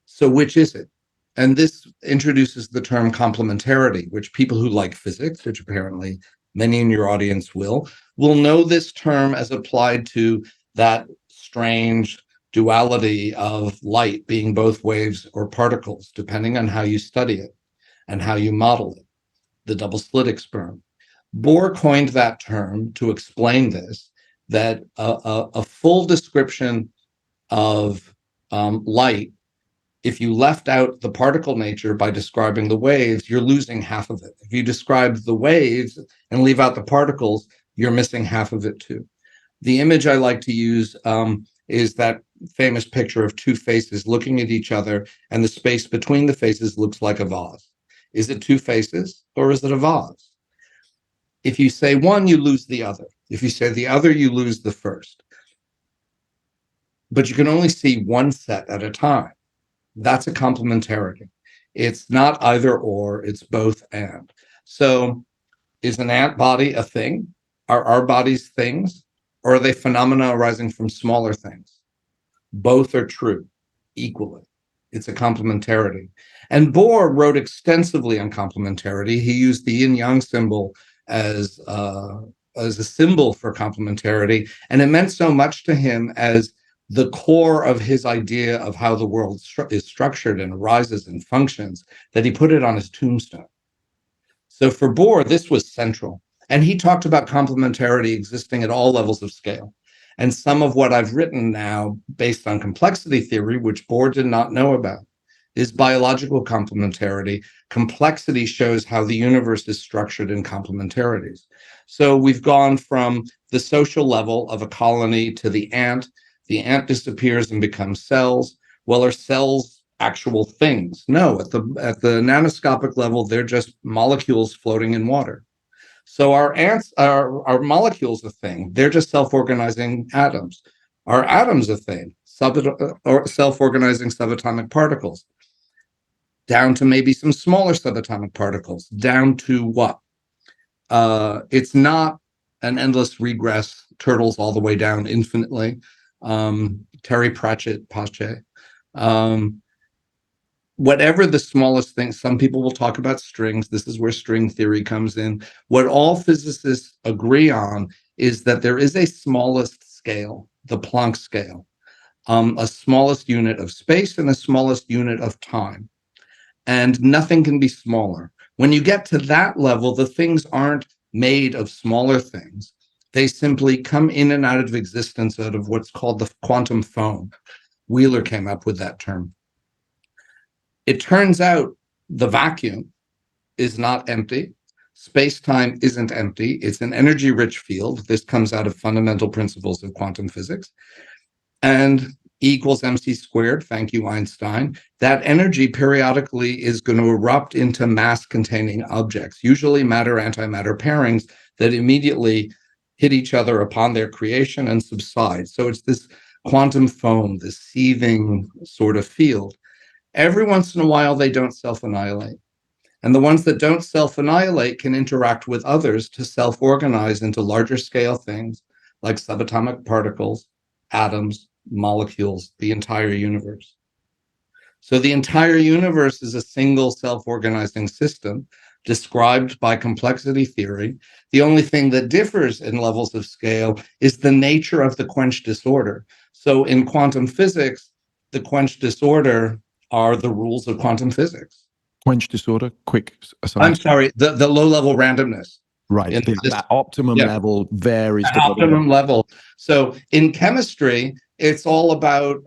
So which is it? And this introduces the term complementarity, which people who like physics, which apparently many in your audience will know this term as applied to that strange duality of light being both waves or particles, depending on how you study it and how you model it, the double-slit experiment. Bohr coined that term to explain this, that a full description of light, if you left out the particle nature by describing the waves, you're losing half of it. If you describe the waves and leave out the particles, you're missing half of it too. The image I like to use is that famous picture of two faces looking at each other, and the space between the faces looks like a vase. Is it two faces or is it a vase? If you say one, you lose the other. If you say the other, you lose the first. But you can only see one set at a time. That's a complementarity. It's not either or, it's both and. So is an ant body a thing? Are our bodies things? Or are they phenomena arising from smaller things? Both are true equally. It's a complementarity. And Bohr wrote extensively on complementarity. He used the yin-yang symbol as a symbol for complementarity. And it meant so much to him as the core of his idea of how the world is structured and arises and functions, that he put it on his tombstone. So for Bohr, this was central. And he talked about complementarity existing at all levels of scale. And some of what I've written now, based on complexity theory, which Bohr did not know about, is biological complementarity. Complexity shows how the universe is structured in complementarities. So we've gone from the social level of a colony to the ant. The ant disappears and becomes cells. Well, are cells actual things? No, at the nanoscopic level, they're just molecules floating in water. So our ants are molecules a thing. They're just self-organizing atoms. Are atoms a thing? Or self-organizing subatomic particles, down to maybe some smaller subatomic particles, down to what? It's not an endless regress, turtles all the way down infinitely. Terry Pratchett, Pache. Whatever the smallest thing, some people will talk about strings. This is where string theory comes in. What all physicists agree on is that there is a smallest scale, the Planck scale, a smallest unit of space and a smallest unit of time. And nothing can be smaller. When you get to that level, the things aren't made of smaller things. They simply come in and out of existence out of what's called the quantum foam. Wheeler came up with that term. It turns out the vacuum is not empty. Space-time isn't empty. It's an energy-rich field. This comes out of fundamental principles of quantum physics. And E equals mc squared, thank you, Einstein. That energy periodically is going to erupt into mass-containing objects, usually matter-antimatter pairings that immediately hit each other upon their creation and subside. So it's this quantum foam, this seething sort of field. Every once in a while, they don't self-annihilate. And the ones that don't self-annihilate can interact with others to self-organize into larger scale things like subatomic particles, atoms, molecules, the entire universe. So the entire universe is a single self-organizing system described by complexity theory. The only thing that differs in levels of scale is the nature of the quench disorder. So in quantum physics, the quench disorder are the rules of quantum physics. Quench disorder, quick aside. I'm sorry, the low-level randomness. Right, that optimum level varies. Optimum level. So in chemistry, it's all about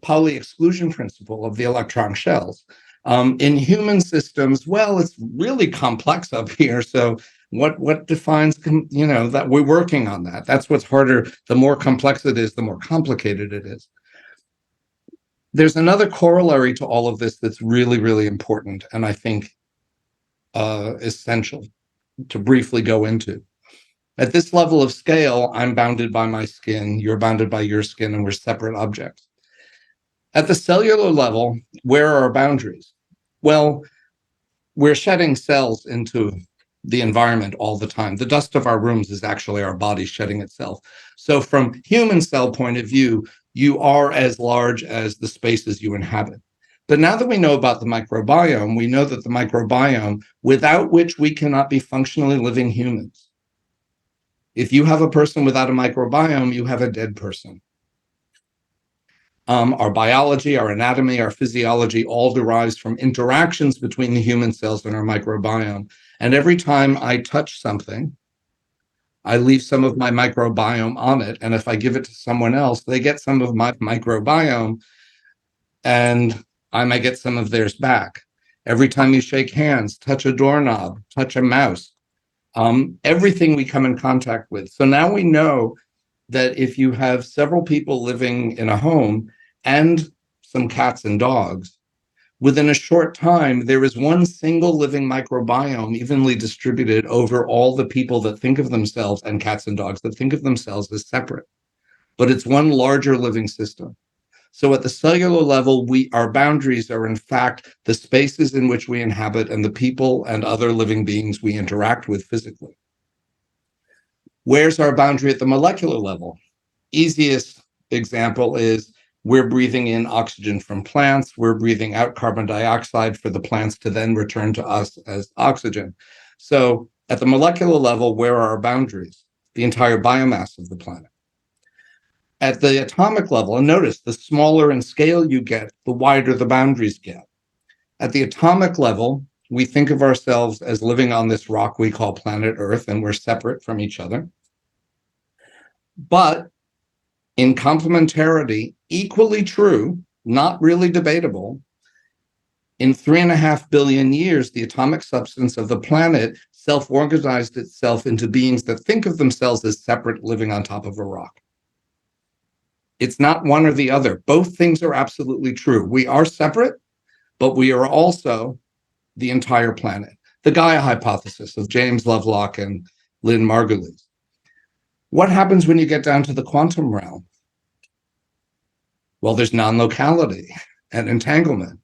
Pauli exclusion principle of the electron shells. In human systems, well, it's really complex up here. So what defines, that we're working on that. That's what's harder. The more complex it is, the more complicated it is. There's another corollary to all of this that's really, really important, and I think essential to briefly go into. At this level of scale, I'm bounded by my skin, you're bounded by your skin, and we're separate objects. At the cellular level, where are our boundaries? Well, we're shedding cells into the environment all the time. The dust of our rooms is actually our body shedding itself. So from human cell point of view, you are as large as the spaces you inhabit. But now that we know about the microbiome, we know that the microbiome, without which we cannot be functionally living humans. If you have a person without a microbiome, you have a dead person. Our biology, our anatomy, our physiology all derives from interactions between the human cells and our microbiome. And every time I touch something, I leave some of my microbiome on it. And if I give it to someone else, they get some of my microbiome, and I might get some of theirs back. Every time you shake hands, touch a doorknob, touch a mouse, everything we come in contact with. So now we know that if you have several people living in a home and some cats and dogs, within a short time, there is one single living microbiome evenly distributed over all the people that think of themselves, and cats and dogs that think of themselves as separate. But it's one larger living system. So at the cellular level, our boundaries are in fact the spaces in which we inhabit and the people and other living beings we interact with physically. Where's our boundary at the molecular level? Easiest example is we're breathing in oxygen from plants. We're breathing out carbon dioxide for the plants to then return to us as oxygen. So at the molecular level, where are our boundaries? The entire biomass of the planet. At the atomic level, and notice the smaller in scale you get, the wider the boundaries get. At the atomic level, we think of ourselves as living on this rock we call planet Earth, and we're separate from each other. But in complementarity, equally true, not really debatable, in 3.5 billion years, the atomic substance of the planet self-organized itself into beings that think of themselves as separate, living on top of a rock. It's not one or the other. Both things are absolutely true. We are separate, but we are also the entire planet. The Gaia hypothesis of James Lovelock and Lynn Margulies. What happens when you get down to the quantum realm? Well, there's non-locality and entanglement.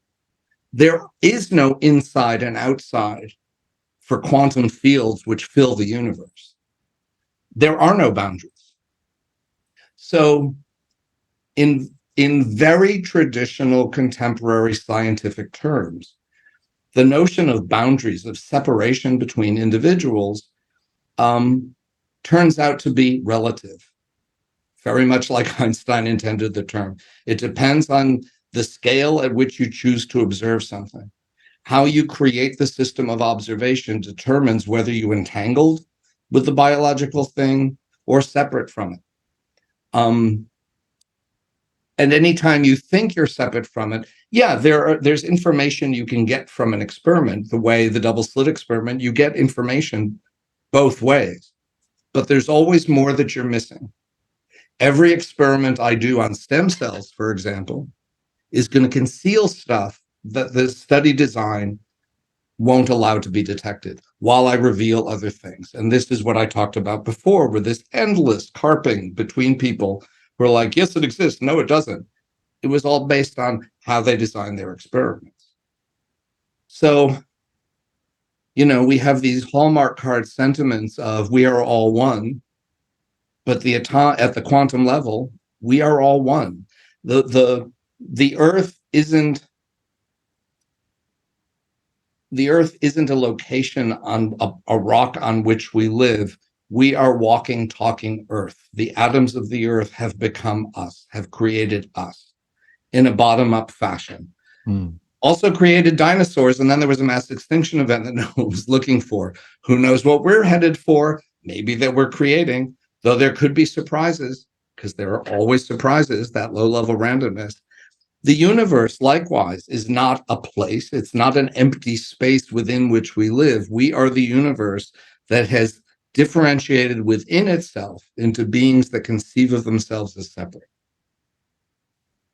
There is no inside and outside for quantum fields which fill the universe. There are no boundaries. So in very traditional contemporary scientific terms, the notion of boundaries, of separation between individuals, turns out to be relative, very much like Einstein intended the term. It depends on the scale at which you choose to observe something. How you create the system of observation determines whether you entangled with the biological thing or separate from it. And anytime you think you're separate from it, yeah, there's information you can get from an experiment. The way the double slit experiment, you get information both ways, but there's always more that you're missing. Every experiment I do on stem cells, for example, is going to conceal stuff that the study design won't allow to be detected while I reveal other things. And this is what I talked about before, with this endless carping between people who are like, yes, it exists. No, it doesn't. It was all based on how they designed their experiments. So, we have these Hallmark card sentiments of we are all one, but at the quantum level, we are all one. The Earth isn't a location on a rock on which we live. We are walking, talking Earth. The atoms of the Earth have become us, have created us in a bottom-up fashion. Also created dinosaurs, and then there was a mass extinction event that no one was looking for. Who knows what we're headed for? Maybe that we're creating, though there could be surprises, because there are always surprises, that low-level randomness. The universe, likewise, is not a place. It's not an empty space within which we live. We are the universe that has differentiated within itself into beings that conceive of themselves as separate.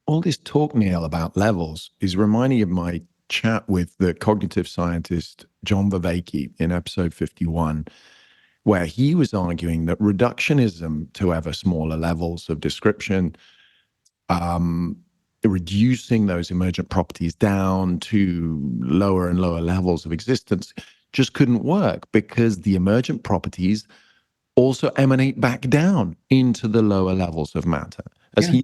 All this talk, Neil, about levels is reminding me of my chat with the cognitive scientist John Vervaeke in episode 51, where he was arguing that reductionism to ever smaller levels of description, reducing those emergent properties down to lower and lower levels of existence just couldn't work, because the emergent properties also emanate back down into the lower levels of matter. As he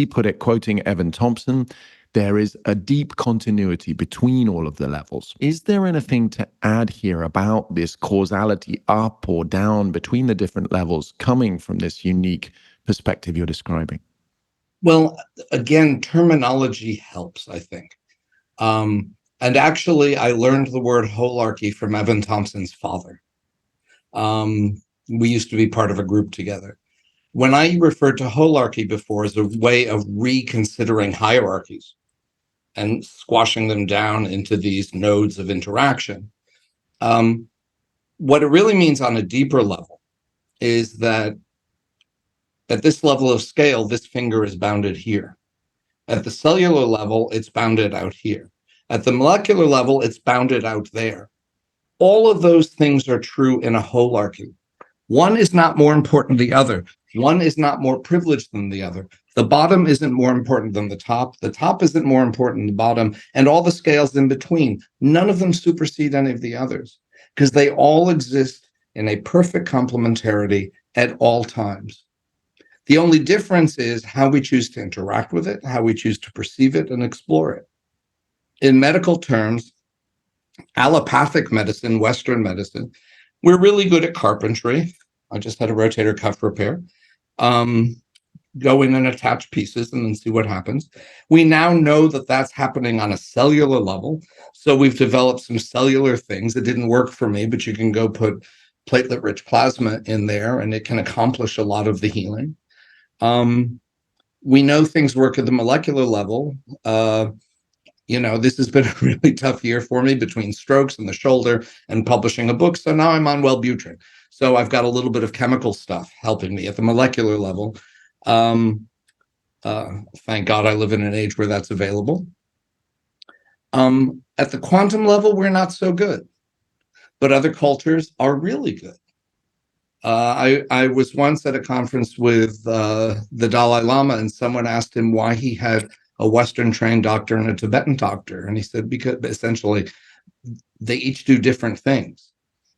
put it, quoting Evan Thompson, there is a deep continuity between all of the levels. Is there anything to add here about this causality up or down between the different levels coming from this unique perspective you're describing? Well, again, terminology helps, I think. And actually, I learned the word Wholarchy from Evan Thompson's father. We used to be part of a group together. When I referred to Wholarchy before as a way of reconsidering hierarchies and squashing them down into these nodes of interaction, what it really means on a deeper level is that at this level of scale, this finger is bounded here. At the cellular level, it's bounded out here. At the molecular level, it's bounded out there. All of those things are true in a Wholarchy. One is not more important than the other. One is not more privileged than the other. The bottom isn't more important than the top. The top isn't more important than the bottom. And all the scales in between, none of them supersede any of the others, because they all exist in a perfect complementarity at all times. The only difference is how we choose to interact with it, how we choose to perceive it and explore it. In medical terms, allopathic medicine, Western medicine, we're really good at carpentry. I just had a rotator cuff repair. Go in and attach pieces and then see what happens. We now know that that's happening on a cellular level. So we've developed some cellular things. It didn't work for me, but you can go put platelet-rich plasma in there and it can accomplish a lot of the healing. We know things work at the molecular level. This has been a really tough year for me between strokes and the shoulder and publishing a book. So now I'm on Wellbutrin. So I've got a little bit of chemical stuff helping me at the molecular level. Thank God I live in an age where that's available. At the quantum level, we're not so good, but other cultures are really good. I was once at a conference with the Dalai Lama, and someone asked him why he had a Western trained doctor and a Tibetan doctor. And he said, because essentially they each do different things.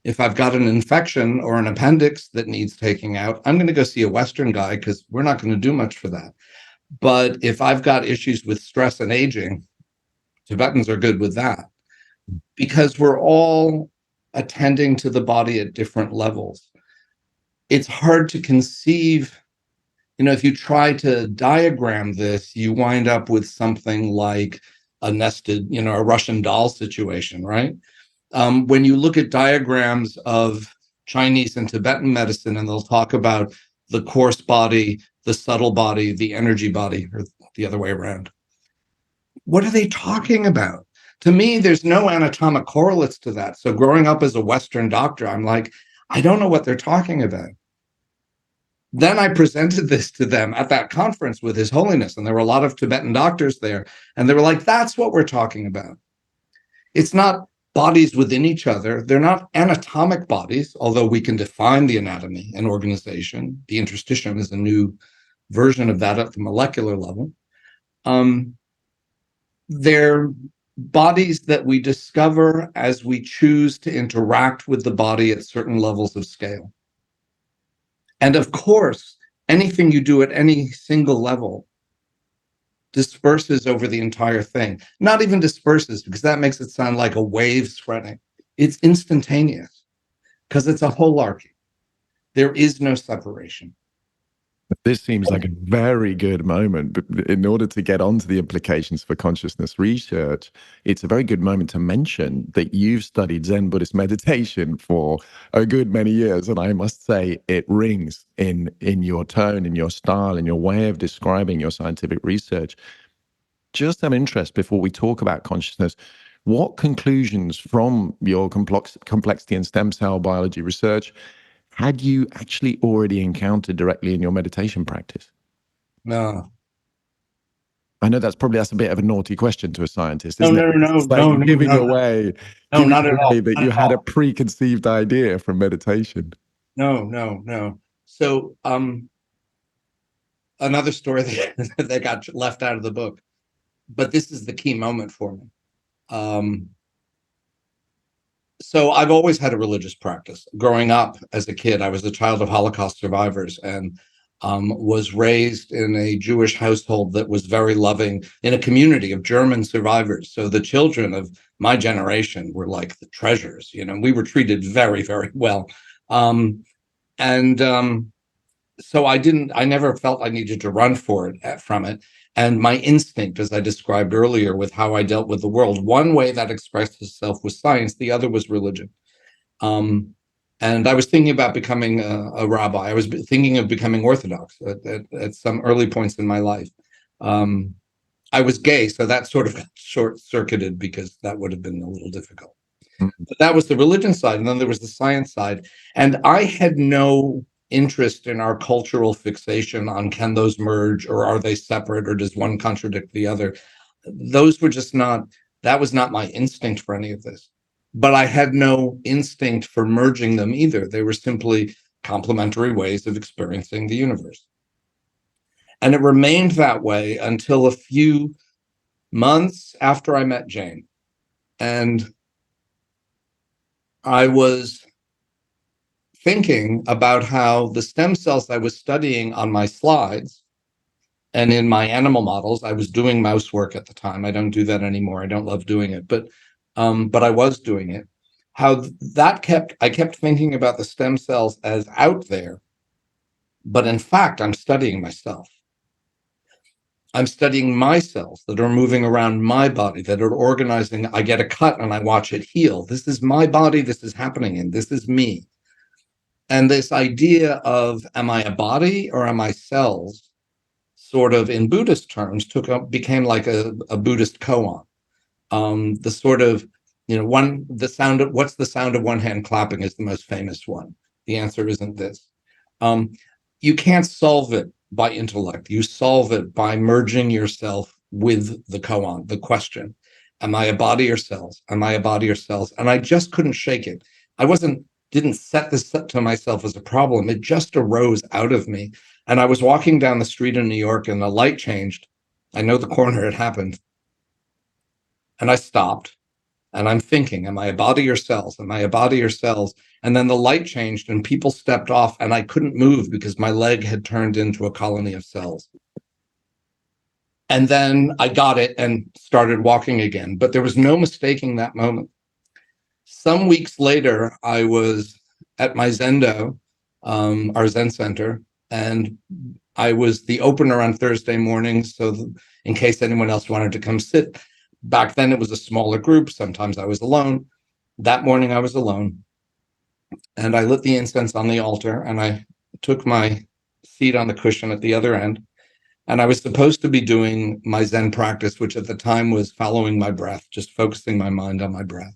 If I've got an infection or an appendix that needs taking out, I'm going to go see a Western guy because we're not going to do much for that. But if I've got issues with stress and aging, Tibetans are good with that, because we're all attending to the body at different levels. It's hard to conceive, if you try to diagram this, you wind up with something like a nested, a Russian doll situation, right? When you look at diagrams of Chinese and Tibetan medicine, and they'll talk about the coarse body, the subtle body, the energy body, or the other way around. What are they talking about? To me, there's no anatomic correlates to that. So growing up as a Western doctor, I'm like, I don't know what they're talking about. Then I presented this to them at that conference with His Holiness, and there were a lot of Tibetan doctors there, and they were like, that's what we're talking about. It's not bodies within each other. They're not anatomic bodies, although we can define the anatomy and organization. The interstitium is a new version of that at the molecular level. They're bodies that we discover as we choose to interact with the body at certain levels of scale. And of course, anything you do at any single level disperses over the entire thing. Not even disperses, because that makes it sound like a wave spreading. It's instantaneous, because it's a Wholarchy. There is no separation. This seems like a very good moment. But in order to get onto the implications for consciousness research, it's a very good moment to mention that you've studied Zen Buddhist meditation for a good many years. And I must say it rings in your tone, in your style, in your way of describing your scientific research. Just have interest before we talk about consciousness. What conclusions from your complexity and stem cell biology research had you actually already encountered directly in your meditation practice? No. I know that's a bit of a naughty question to a scientist, No, isn't it? no, no, no, It's like no, no, giving no, no, away, no, not at all. that Not you at had a all. preconceived idea from meditation. No, no, no. So, another story that got left out of the book, but this is the key moment for me. So I've always had a religious practice. Growing up as a kid, I was a child of Holocaust survivors and was raised in a Jewish household that was very loving, in a community of German survivors. So the children of my generation were like the treasures. We were treated very, very well. And so I never felt I needed to run from it. And my instinct, as I described earlier, with how I dealt with the world, one way that expressed itself was science, the other was religion. And I was thinking about becoming a rabbi. I was thinking of becoming Orthodox at some early points in my life. I was gay, so that sort of got short-circuited because that would have been a little difficult. But that was the religion side, and then there was the science side. And I had no interest in our cultural fixation on can those merge, or are they separate, or does one contradict the other? Those were just not, that was not my instinct for any of this. But I had no instinct for merging them either. They were simply complementary ways of experiencing the universe. And it remained that way until a few months after I met Jane. And I was thinking about how the stem cells I was studying on my slides and in my animal models, I was doing mouse work at the time. I don't do that anymore. I don't love doing it, but I was doing it. How I kept thinking about the stem cells as out there, but in fact, I'm studying myself. I'm studying my cells that are moving around my body, that are organizing. I get a cut and I watch it heal. This is my body. This is happening, and this is me. And this idea of, am I a body or am I cells, sort of in Buddhist terms, became like a Buddhist koan. The sort of, what's the sound of one hand clapping is the most famous one. The answer isn't this. You can't solve it by intellect. You solve it by merging yourself with the koan, the question. Am I a body or cells? Am I a body or cells? And I just couldn't shake it. I didn't set this up to myself as a problem. It just arose out of me. And I was walking down the street in New York and the light changed. I know the corner had happened. And I stopped and I'm thinking, am I a body or cells? Am I a body or cells? And then the light changed and people stepped off and I couldn't move because my leg had turned into a colony of cells. And then I got it and started walking again, but there was no mistaking that moment. Some weeks later, I was at my Zendo, our Zen center, and I was the opener on Thursday mornings. So in case anyone else wanted to come sit, back then it was a smaller group. Sometimes I was alone. That morning I was alone. And I lit the incense on the altar and I took my seat on the cushion at the other end. And I was supposed to be doing my Zen practice, which at the time was following my breath, just focusing my mind on my breath.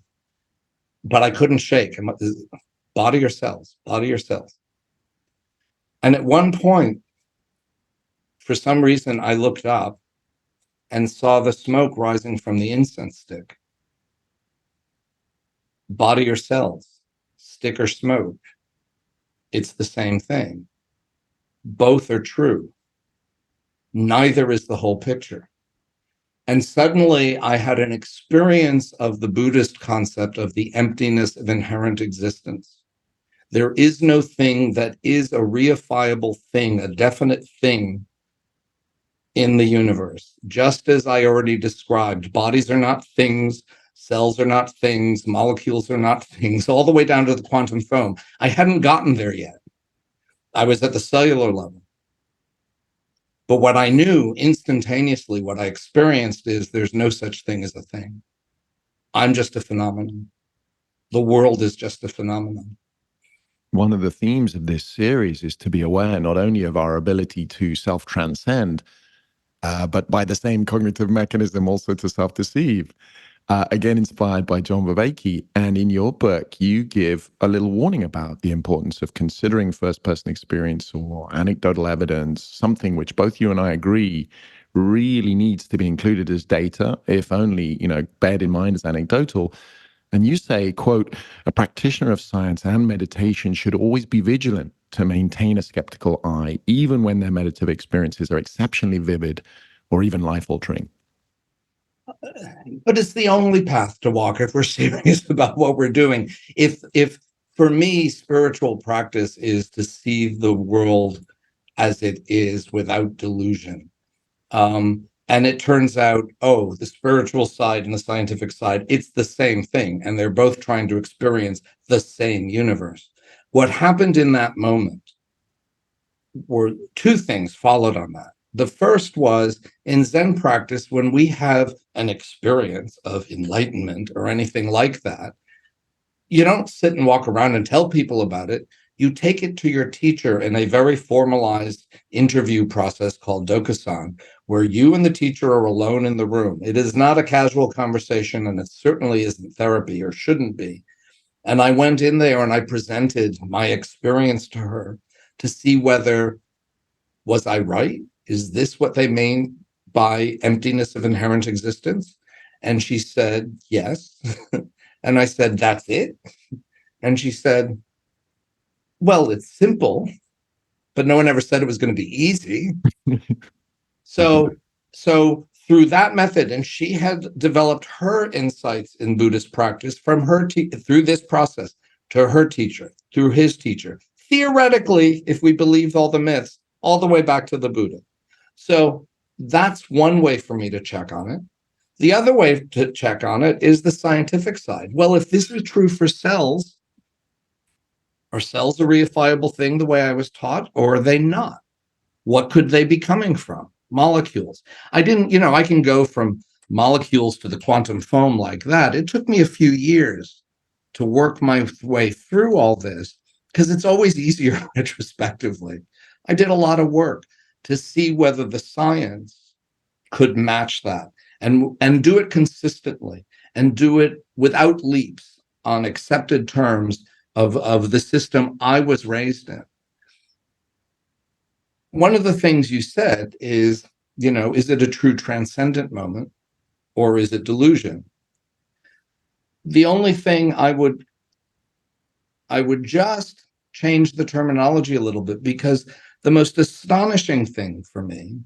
But I couldn't shake. Body or cells, body or cells. And at one point, for some reason, I looked up and saw the smoke rising from the incense stick. Body or cells, stick or smoke, it's the same thing. Both are true. Neither is the whole picture. And suddenly I had an experience of the Buddhist concept of the emptiness of inherent existence. There is no thing that is a reifiable thing, a definite thing in the universe. Just as I already described, bodies are not things, cells are not things, molecules are not things, all the way down to the quantum foam. I hadn't gotten there yet. I was at the cellular level. But what I knew instantaneously, what I experienced, is there's no such thing as a thing. I'm just a phenomenon. The world is just a phenomenon. One of the themes of this series is to be aware not only of our ability to self-transcend, but by the same cognitive mechanism also to self-deceive. Again, inspired by John Vervaeke. And in your book, you give a little warning about the importance of considering first-person experience or anecdotal evidence, something which both you and I agree really needs to be included as data, if only, beared in mind as anecdotal. And you say, quote, a practitioner of science and meditation should always be vigilant to maintain a skeptical eye, even when their meditative experiences are exceptionally vivid or even life-altering. But it's the only path to walk if we're serious about what we're doing. If for me, spiritual practice is to see the world as it is without delusion. And it turns out, the spiritual side and the scientific side, it's the same thing. And they're both trying to experience the same universe. What happened in that moment were two things followed on that. The first was in Zen practice, when we have an experience of enlightenment or anything like that, you don't sit and walk around and tell people about it. You take it to your teacher in a very formalized interview process called Dokusan, where you and the teacher are alone in the room. It is not a casual conversation, and it certainly isn't therapy, or shouldn't be. And I went in there and I presented my experience to her to see whether, was I right? Is this what they mean by emptiness of inherent existence? And she said, yes. And I said, that's it? And she said, well, it's simple, but no one ever said it was going to be easy. So through that method, and she had developed her insights in Buddhist practice from her through this process to her teacher, through his teacher, theoretically, if we believed all the myths, all the way back to the Buddha. So that's one way for me to check on it. The other way to check on it is the scientific side. Well, if this is true for cells, are cells a reifiable thing the way I was taught, or are they not? What could they be coming from? Molecules. I can go from molecules to the quantum foam like that. It took me a few years to work my way through all this, because it's always easier retrospectively. I did a lot of work to see whether the science could match that and do it consistently and do it without leaps on accepted terms of the system I was raised in. One of the things you said is, is it a true transcendent moment or is it delusion? The only thing I would just change the terminology a little bit, because the most astonishing thing for me,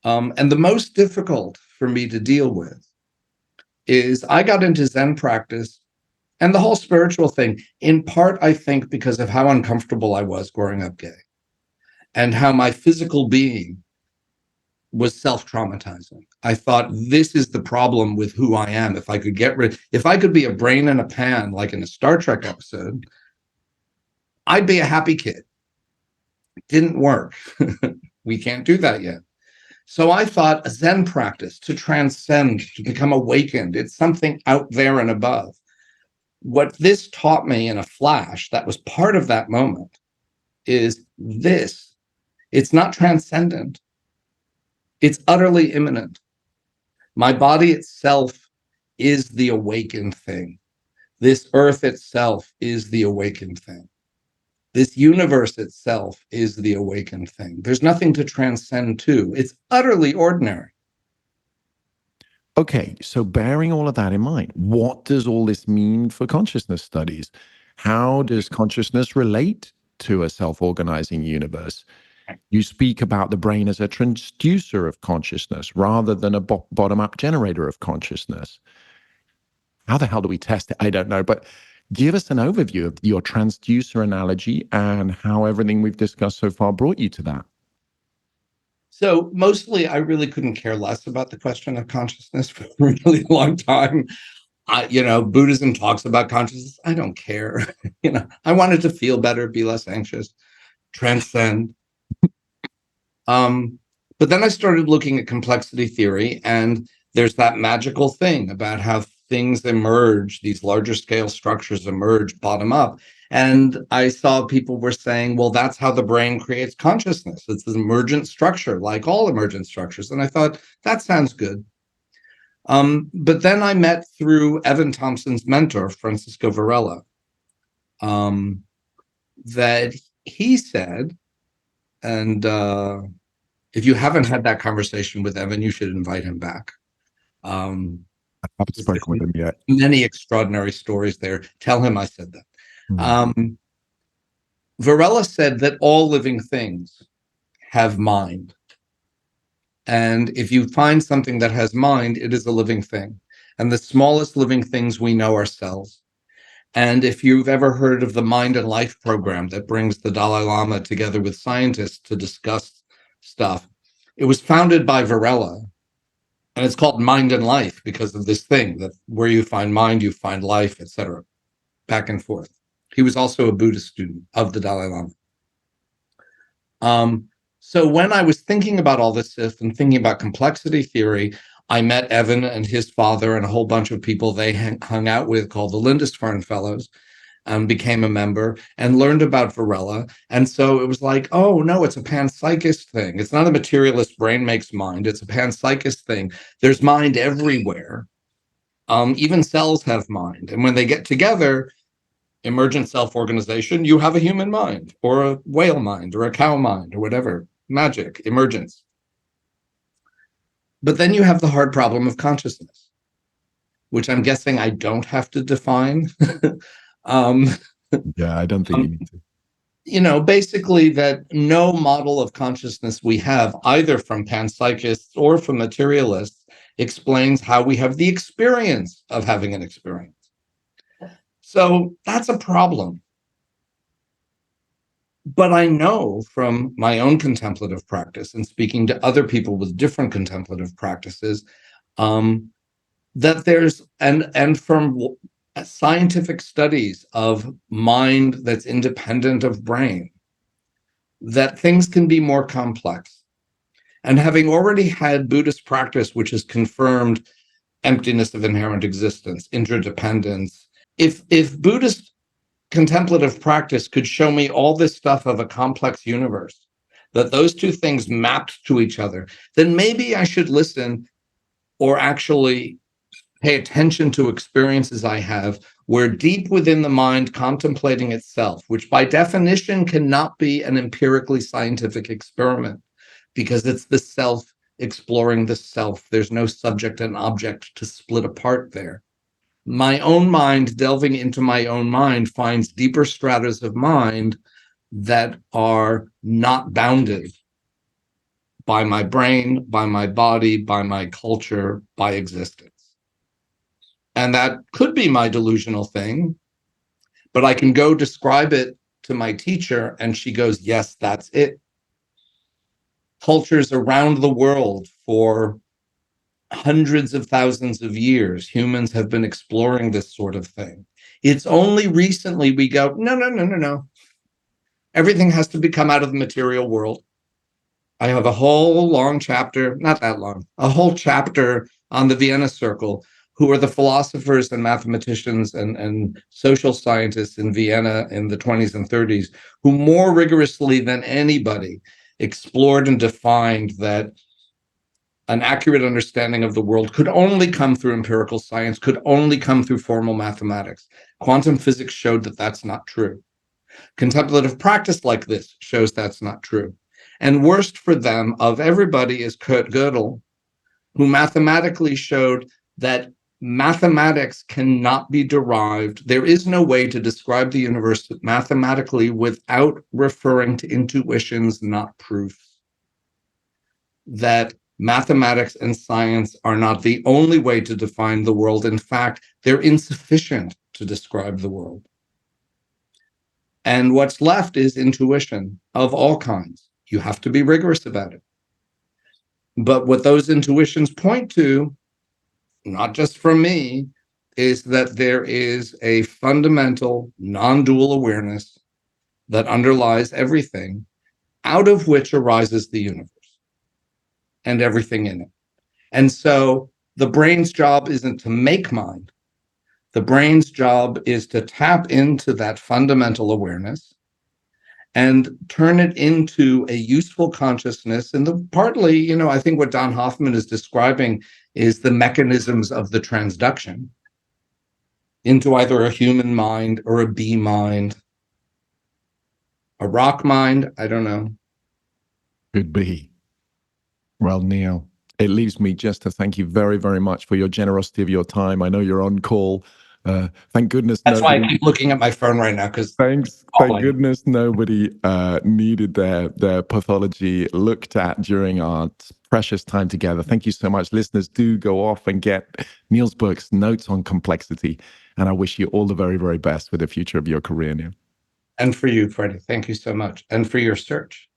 and the most difficult for me to deal with, is I got into Zen practice and the whole spiritual thing, in part, I think, because of how uncomfortable I was growing up gay and how my physical being was self-traumatizing. I thought, this is the problem with who I am. If I could be a brain in a pan, like in a Star Trek episode, I'd be a happy kid. It didn't work. We can't do that yet. So I thought a Zen practice to transcend, to become awakened, it's something out there and above. What this taught me in a flash, that was part of that moment, is this. It's not transcendent. It's utterly immanent. My body itself is the awakened thing. This earth itself is the awakened thing. This universe itself is the awakened thing. There's nothing to transcend to. It's utterly ordinary. Okay, so bearing all of that in mind, what does all this mean for consciousness studies? How does consciousness relate to a self-organizing universe? You speak about the brain as a transducer of consciousness rather than a bottom-up generator of consciousness. How the hell do we test it? I don't know, but give us an overview of your transducer analogy and how everything we've discussed so far brought you to that. So mostly, I really couldn't care less about the question of consciousness for a really long time. Buddhism talks about consciousness. I don't care. I wanted to feel better, be less anxious, transcend. But then I started looking at complexity theory, and there's that magical thing about how things emerge, these larger scale structures emerge bottom up. And I saw people were saying, well, that's how the brain creates consciousness. It's an emergent structure, like all emergent structures. And I thought, that sounds good. But then I met through Evan Thompson's mentor, Francisco Varela, that he said, and if you haven't had that conversation with Evan, you should invite him back. I haven't spoken with him yet. Many extraordinary stories there. Tell him I said that. Varela said that all living things have mind. And if you find something that has mind, it is a living thing. And the smallest living things we know are cells. And if you've ever heard of the Mind and Life program that brings the Dalai Lama together with scientists to discuss stuff, it was founded by Varela. And it's called Mind and Life because of this thing that where you find mind, you find life, etc. Back and forth. He was also a Buddhist student of the Dalai Lama. So when I was thinking about all this stuff and thinking about complexity theory, I met Evan and his father and a whole bunch of people they hung out with called the Lindisfarne Fellows, became a member and learned about Varela. And so it was like, oh, no, it's a panpsychist thing. It's not a materialist brain makes mind. It's a panpsychist thing. There's mind everywhere. Even cells have mind. And when they get together, emergent self-organization, you have a human mind or a whale mind or a cow mind or whatever. Magic, emergence. But then you have the hard problem of consciousness, which I'm guessing I don't have to define. Yeah, I don't think you need to. Basically that no model of consciousness we have, either from panpsychists or from materialists, explains how we have the experience of having an experience. So that's a problem. But I know from my own contemplative practice and speaking to other people with different contemplative practices, that there's, and from scientific studies of mind that's independent of brain, that things can be more complex. And having already had Buddhist practice, which has confirmed emptiness of inherent existence, interdependence, if Buddhist contemplative practice could show me all this stuff of a complex universe, that those two things mapped to each other, then maybe I should listen or actually pay attention to experiences I have where deep within the mind contemplating itself, which by definition cannot be an empirically scientific experiment because it's the self exploring the self. There's no subject and object to split apart there. My own mind, delving into my own mind, finds deeper stratas of mind that are not bounded by my brain, by my body, by my culture, by existence. And that could be my delusional thing, but I can go describe it to my teacher and she goes, yes, that's it. Cultures around the world for hundreds of thousands of years, humans have been exploring this sort of thing. It's only recently we go, no. Everything has to come out of the material world. I have a whole long chapter, not that long, a whole chapter on the Vienna Circle, who are the philosophers and mathematicians and social scientists in Vienna in the 20s and 30s, who more rigorously than anybody explored and defined that an accurate understanding of the world could only come through empirical science, could only come through formal mathematics. Quantum physics showed that that's not true. Contemplative practice like this shows that's not true. And worst for them of everybody is Kurt Gödel, who mathematically showed that mathematics cannot be derived. There is no way to describe the universe mathematically without referring to intuitions, not proofs. That mathematics and science are not the only way to define the world. In fact, they're insufficient to describe the world. And what's left is intuition of all kinds. You have to be rigorous about it. But what those intuitions point to, not just from me, is that there is a fundamental non-dual awareness that underlies everything, out of which arises the universe. and everything in it. And so the brain's job isn't to make mind. The brain's job is to tap into that fundamental awareness and turn it into a useful consciousness. And partly, I think what Don Hoffman is describing is the mechanisms of the transduction into either a human mind or a bee mind, a rock mind, I don't know. Could be. Well, Neil, it leaves me just to thank you very, very much for your generosity of your time. I know you're on call. Thank goodness That's why I nobody. keep looking at my phone right now, because Thank goodness nobody needed their pathology looked at during our precious time together. Thank you so much. Listeners, do go off and get Niels Bohr's notes on complexity. And I wish you all the very, very best for the future of your career, Neil. And for you, Freddie, thank you so much. And for your search.